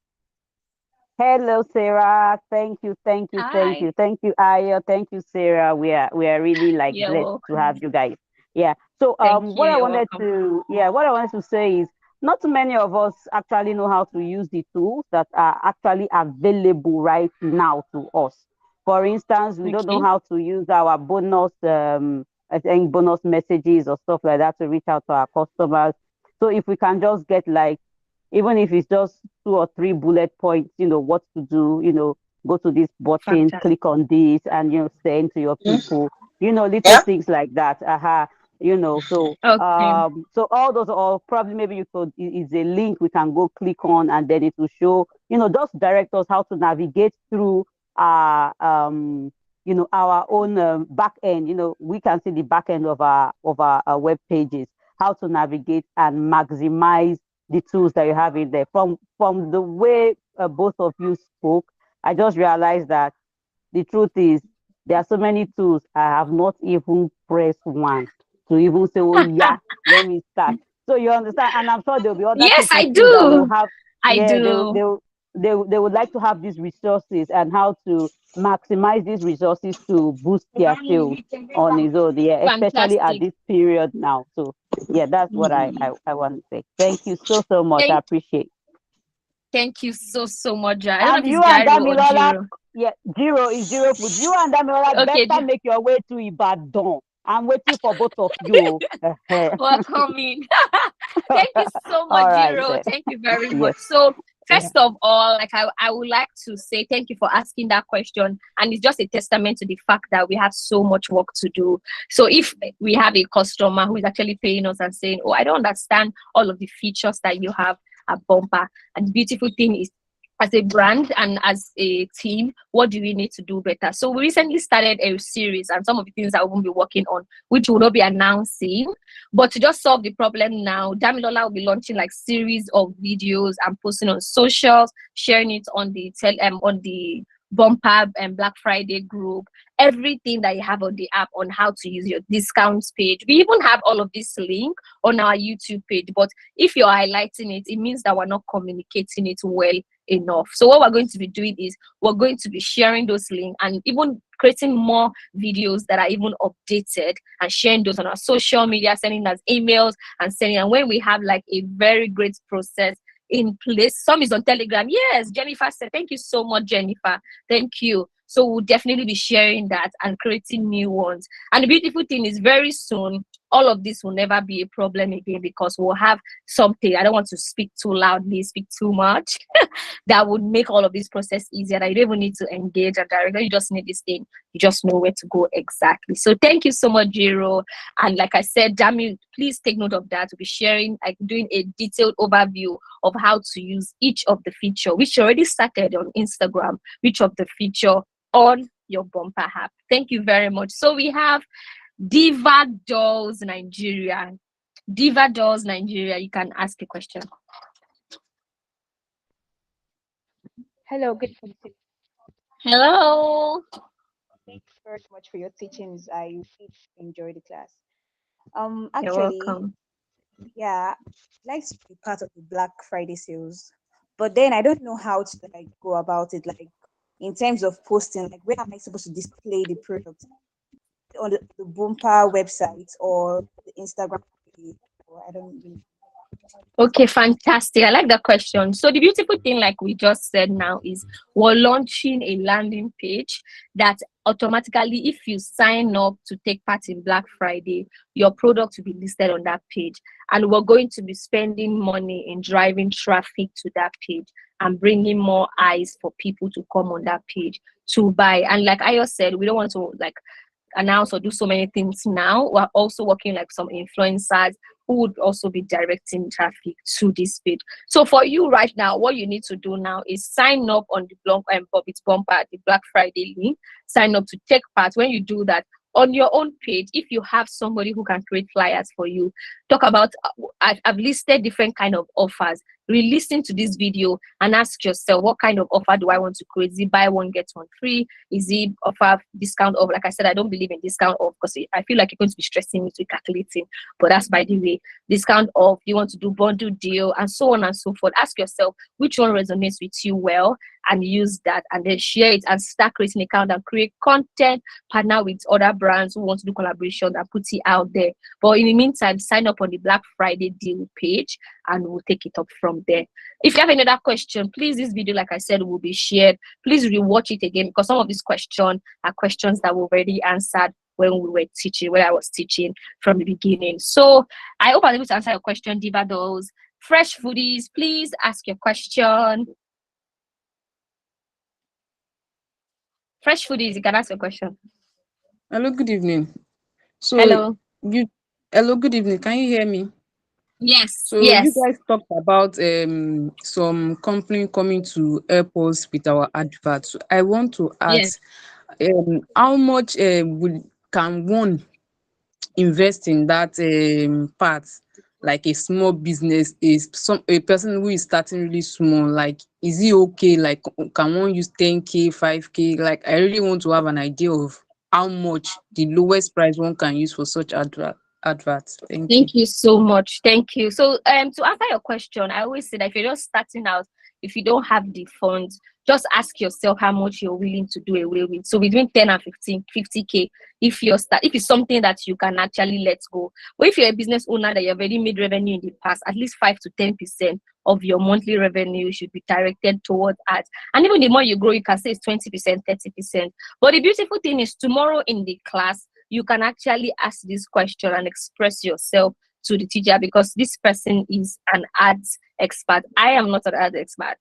Hello, Sarah. Thank you, thank you, thank Hi. you, thank you, Aya. Thank you, Sarah. We are really like You're blessed to have welcome. you guys. Yeah. So Thank you. what I You're wanted welcome. to what I wanted to say is not too many of us actually know how to use the tools that are actually available right now to us. For instance, we don't know Okay. how to use our bonus I think bonus messages or stuff like that to reach out to our customers. So if we can just get like even if it's just 2 or 3 bullet points, what to do, go to this button, Fantastic. click on this, and send to your Mm. people, little Yeah. things like that. So Okay. so all those, or probably maybe you could is a link we can go click on, and then it will show, just direct us how to navigate through our our own back end. We can see the back end of our web pages, how to navigate and maximize the tools that you have in there. From the way both of you spoke, I just realized that the truth is there are so many tools I have not even pressed one to even say, oh yeah, let me start. So you understand, and I'm sure there'll be other Yes, people I too that will do. have, I yeah, do. they would like to have these resources and how to maximize these resources to boost their sales on its own, yeah, especially at Fantastic. this period now. So yeah, that's what I want to say. Thank you so much. I Thank appreciate. thank you so much. I don't know if And it's you and Jairo or Damilola, Jiro. yeah, zero is zero food. You and Damilola Okay. better make your way to Ibadan. I'm waiting for both of you. Welcome in. Thank you so much, All right Jiro. then. Thank you very Yes. much. So, Yeah. first of all, like I would like to say thank you for asking that question. And it's just a testament to the fact that we have so much work to do. So, if we have a customer who is actually paying us and saying, oh, I don't understand all of the features that you have at Bumper. And the beautiful thing is, as a brand and as a team, what do we need to do better? So we recently started a series, and some of the things that we will be working on, which will not be announcing, but to just solve the problem now, Damilola will be launching like series of videos and posting on socials, sharing it on the Bumper and Black Friday group, everything that you have on the app on how to use your discounts page. We even have all of this link on our YouTube page, but if you're highlighting it, it means that we're not communicating it well enough. So what we're going to be doing is we're going to be sharing those links and even creating more videos that are even updated and sharing those on our social media, sending us emails and sending. And when we have like a very great process in place, some is on Telegram. Yes, Jennifer said, thank you so much, Jennifer. Thank you. So we'll definitely be sharing that and creating new ones. And the beautiful thing is very soon, all of this will never be a problem again because we'll have something. I don't want to speak too loudly, speak too much. That would make all of this process easier. That you don't even need to engage a director. You just need this thing. You just know where to go exactly. So thank you so much, Jiro. And like I said, Jamie, please take note of that. We'll be sharing, like doing a detailed overview of how to use each of the feature, which already started on Instagram, which of the feature on your Bumper app. Thank you very much. So we have Diva Dolls Nigeria. Diva Dolls Nigeria, you can ask a question. Hello, good evening. Hello. Thanks very much for your teachings. I did enjoy the class. You're Actually, welcome. yeah, I'd like to be part of the Black Friday sales, but then I don't know how to like go about it. Like in terms of posting, like where am I supposed to display the product on the Bumper website or the Instagram page? Or I don't really. Okay, fantastic. I like that question. So the beautiful thing, like we just said now, is we're launching a landing page that automatically, if you sign up to take part in Black Friday, your product will be listed on that page. And we're going to be spending money in driving traffic to that page and bringing more eyes for people to come on that page to buy. And like Ayo said, we don't want to like announce or do so many things now. We're also working like some influencers who would also be directing traffic to this page. So for you right now, what you need to do now is sign up on the blog and Bobby's Bumper, the Black Friday link. Sign up to take part. When you do that on your own page, if you have somebody who can create flyers for you, talk about, I've listed different kind of offers. Re-listen to this video and ask yourself, what kind of offer do I want to create? Is it buy one get one free? Is it offer discount off? Like I said, I don't believe in discount off because I feel like you're going to be stressing me to calculating, but that's by the way. Discount off, you want to do bundle deal, and so on and so forth. Ask yourself which one resonates with you well, and use that, and then share it and start creating an account and create content, partner with other brands who want to do collaboration and put it out there. But in the meantime, sign up on the Black Friday deal page and we'll take it up from there. If you have any other question, please, this video, like I said, will be shared. Please rewatch it again, because some of these questions are questions that were already answered when we were teaching, when I was teaching from the beginning. So I hope I was able to answer your question, Diva Dolls. Fresh Foodies, please ask your question. Fresh Foodies, you can ask your question. Hello, good evening. So Hello. Hello, good evening. Can you hear me? Yes. So yes. you guys talked about some company coming to help us with our adverts. So I want to ask, how much can one invest in that part? Like a small business, is a person who is starting really small, like, is it okay? Like, can one use 10K, 5K? Like, I really want to have an idea of how much the lowest price one can use for such adverts. Thank you so much. Thank you. So to answer your question, I always say that if you're just starting out, if you don't have the funds, just ask yourself how much you're willing to do away with. So between 10 and 50K, if it's something that you can actually let go. But if you're a business owner that you've already made revenue in the past, at least 5 to 10% of your monthly revenue should be directed towards ads. And even the more you grow, you can say it's 20%, 30%. But the beautiful thing is, tomorrow in the class, you can actually ask this question and express yourself to the teacher, because this person is an ads expert. I am not an ads expert.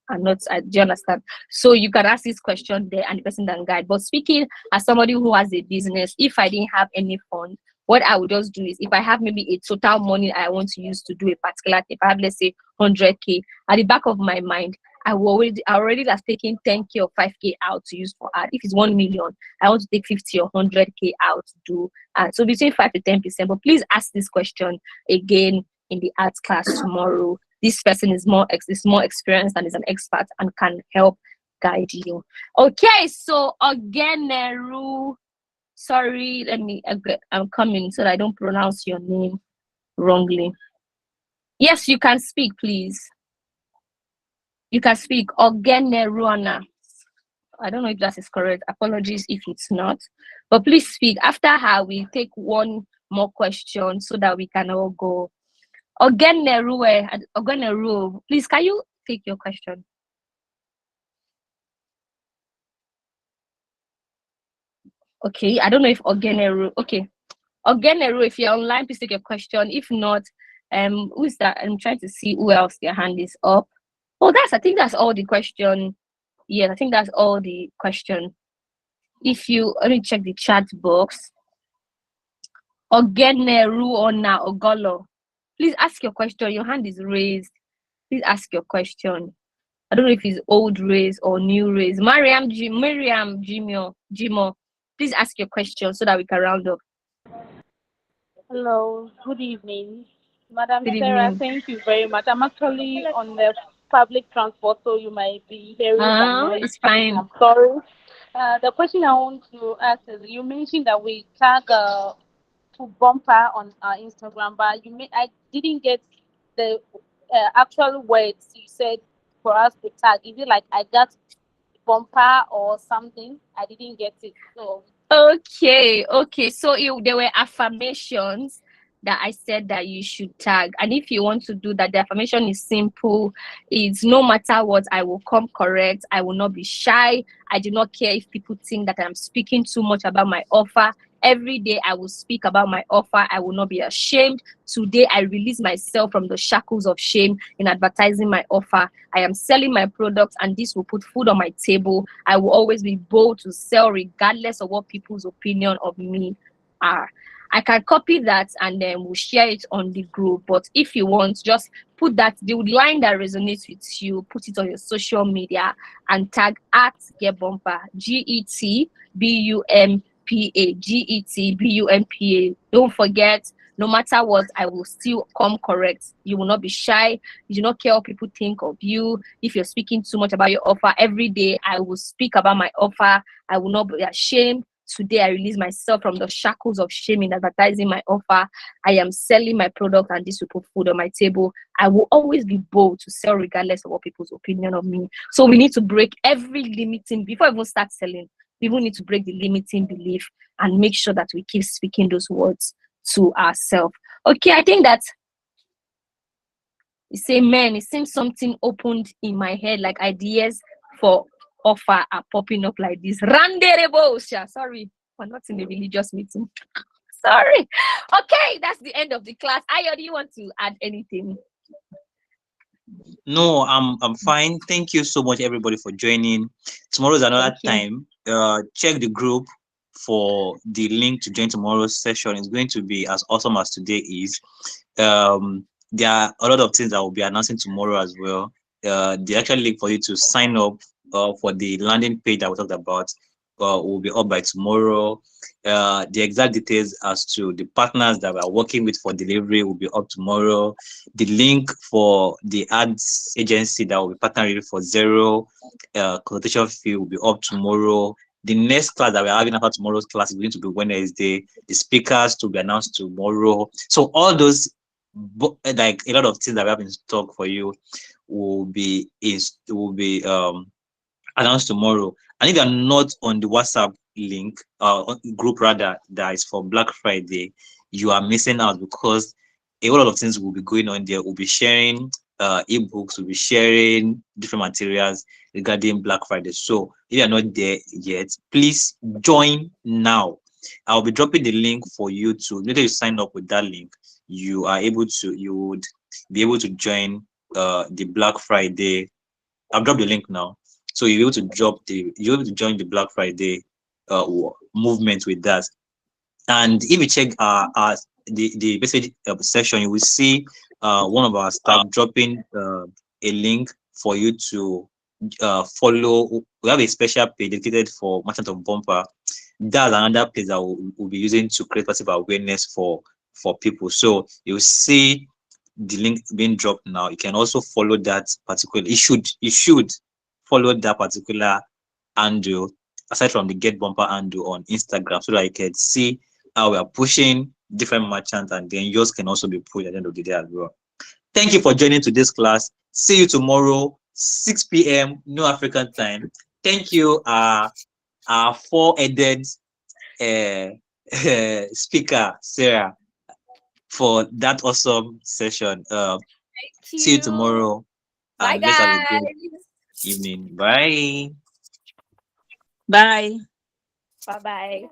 I'm not. Do you understand? So you can ask this question there and the person can guide. But speaking as somebody who has a business, if I didn't have any fund, what I would just do is, if I have maybe a total money I want to use to do a particular, if I have, let's say, 100K, at the back of my mind, I already have taken 10K or 5K out to use for ad. If it's 1 million, I want to take 50 or 100K out to do ad. So between 5 to 10%. But please ask this question again in the arts class tomorrow. This person is more experienced and is an expert and can help guide you. Okay, so Ogeneru, sorry, I'm coming so that I don't pronounce your name wrongly. Yes, you can speak, please. You can speak. Ogeneruana. I don't know if that is correct. Apologies if it's not. But please speak. After her, we take one more question so that we can all go. Ogeneru, please, can you take your question? Okay, I don't know if Ogeneru. Okay. Ogeneru, if you're online, please take your question. If not, who is that? I'm trying to see who else their hand is up. Oh, I think that's all the question. Yes, I think that's all the question. If you let me check the chat box. Ogeneru Ona Ogolo, please ask your question. Your hand is raised. Please ask your question. I don't know if it's old raised or new raised. Miriam Jimo, please ask your question so that we can round up. Hello, good evening. Madam Good Sarah, evening. thank you very much. I'm actually on the public transport, so you might be hearing some noise. It's fine. I'm sorry. The question I want to ask is, you mentioned that we tag to bumper on our Instagram, but I didn't get the actual words you said for us to tag. Is it like I got bumper or something? I didn't get it. So Okay. So there were affirmations that I said that you should tag. And if you want to do that, the affirmation is simple. It's no matter what, I will come correct. I will not be shy. I do not care if people think that I'm speaking too much about my offer. Every day I will speak about my offer. I will not be ashamed. Today I release myself from the shackles of shame in advertising my offer. I am selling my products, and this will put food on my table. I will always be bold to sell regardless of what people's opinion of me are. I can copy that and then we'll share it on the group. But if you want, just put the line that resonates with you, put it on your social media and tag at GetBumper, GetBumpa, GetBumpa. Don't forget, No matter what, I will still come correct. You will not be shy. You do not care what people think of you. If you're speaking too much about your offer every day, I will speak about my offer. I will not be ashamed. Today, I release myself from the shackles of shame in advertising my offer. I am selling my product, and this will put food on my table. I will always be bold to sell regardless of what people's opinion of me. So we need to break every limiting, before I even start selling, we even need to break the limiting belief and make sure that we keep speaking those words to ourselves. Okay, I think that you say, man, it seems something opened in my head, like ideas for offer are popping up like this. Sorry, we're not in a religious meeting. Sorry. Okay, that's the end of the class. Ayo, do you want to add anything? No, I'm fine. Thank you so much, everybody, for joining. Tomorrow is another time. Check the group for the link to join tomorrow's session. It's going to be as awesome as today is. There are a lot of things that will be announcing tomorrow as well. The actual link for you to sign up for the landing page that we talked about will be up by tomorrow. The exact details as to the partners that we are working with for delivery will be up tomorrow. The link for the ads agency that will be partnering for zero consultation fee will be up tomorrow. The next class that we're having after tomorrow's class is going to be Wednesday. The speakers to be announced tomorrow. So all those, like a lot of things that we have in stock for you, will be announced tomorrow. And if you are not on the WhatsApp link, group rather, that is for Black Friday, you are missing out, because a lot of things will be going on there. We'll be sharing ebooks, we'll be sharing different materials regarding Black Friday. So if you are not there yet, please join now. I'll be dropping the link for you to, later you sign up with that link, you would be able to join the Black Friday. I've dropped the link now. So you're able to join the Black Friday movement with that. And if you check the message section, you will see one of our staff dropping a link for you to follow. We have a special page dedicated for Merchant of Bumper. That's another place that we'll be using to create passive awareness for people. So you'll see the link being dropped now. You can also follow that particular. You should follow that particular handle, aside from the Get Bumper handle on Instagram, so that you can see how we are pushing different merchants, and then yours can also be pushed at the end of the day as well. Thank you for joining today's class. See you tomorrow, 6 p.m. New African time. Thank you, our four-headed speaker, Sarah, for that awesome session. See you tomorrow. Bye, and let's have a guys. good evening. Bye. Bye. Bye-bye.